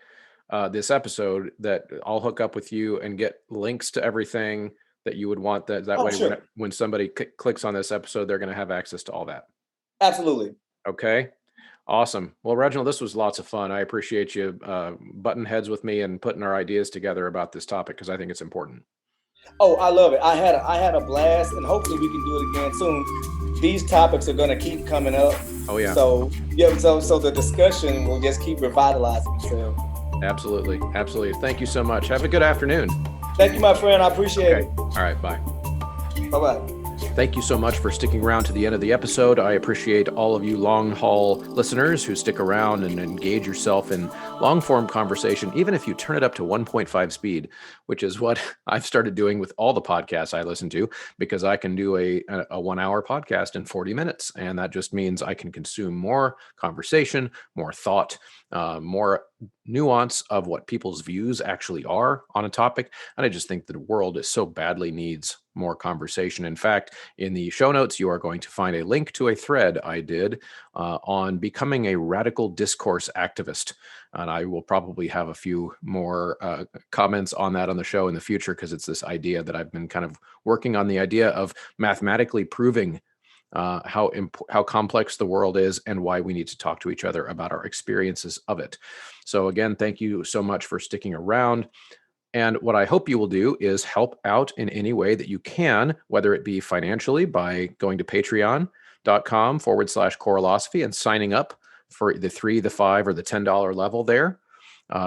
this episode, that I'll hook up with you and get links to everything that you would want. That way, sure. when somebody clicks on this episode, they're going to have access to all that. Absolutely. Okay. Awesome. Well, Reginald, this was lots of fun. I appreciate you butting heads with me and putting our ideas together about this topic, because I think it's important. Oh, I love it. I had a blast, and hopefully we can do it again soon. These topics are going to keep coming up. Oh yeah. So the discussion will just keep revitalizing itself. Absolutely. Thank you so much. Have a good afternoon. Thank you, my friend. I appreciate it. All right. Bye. Bye-bye. Thank you so much for sticking around to the end of the episode. I appreciate all of you long-haul listeners who stick around and engage yourself in long-form conversation, even if you turn it up to 1.5 speed, which is what I've started doing with all the podcasts I listen to, because I can do a 1-hour podcast in 40 minutes. And that just means I can consume more conversation, more thought, more nuance of what people's views actually are on a topic. And I just think that the world so badly needs more conversation. In fact, in the show notes, you are going to find a link to a thread I did on becoming a radical discourse activist. And I will probably have a few more comments on that on the show in the future, because it's this idea that I've been kind of working on, the idea of mathematically proving how complex the world is and why we need to talk to each other about our experiences of it. So again, thank you so much for sticking around. And what I hope you will do is help out in any way that you can, whether it be financially by going to patreon.com/choralosophy and signing up for the $3, the $5, or the $10 level there.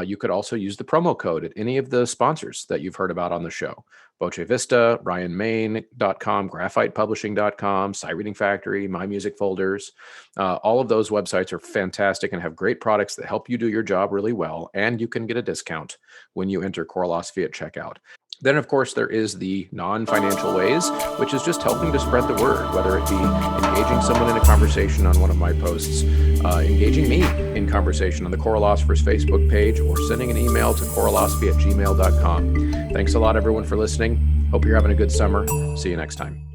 You could also use the promo code at any of the sponsors that you've heard about on the show. Boche Vista, RyanMain.com, GraphitePublishing.com, Sight Reading Factory, My Music Folders. All of those websites are fantastic and have great products that help you do your job really well. And you can get a discount when you enter Choralosophy at checkout. Then, of course, there is the non-financial ways, which is just helping to spread the word, whether it be engaging someone in a conversation on one of my posts, engaging me in conversation on the Choralosophers Facebook page, or sending an email to choralosophy@gmail.com. Thanks a lot, everyone, for listening. Hope you're having a good summer. See you next time.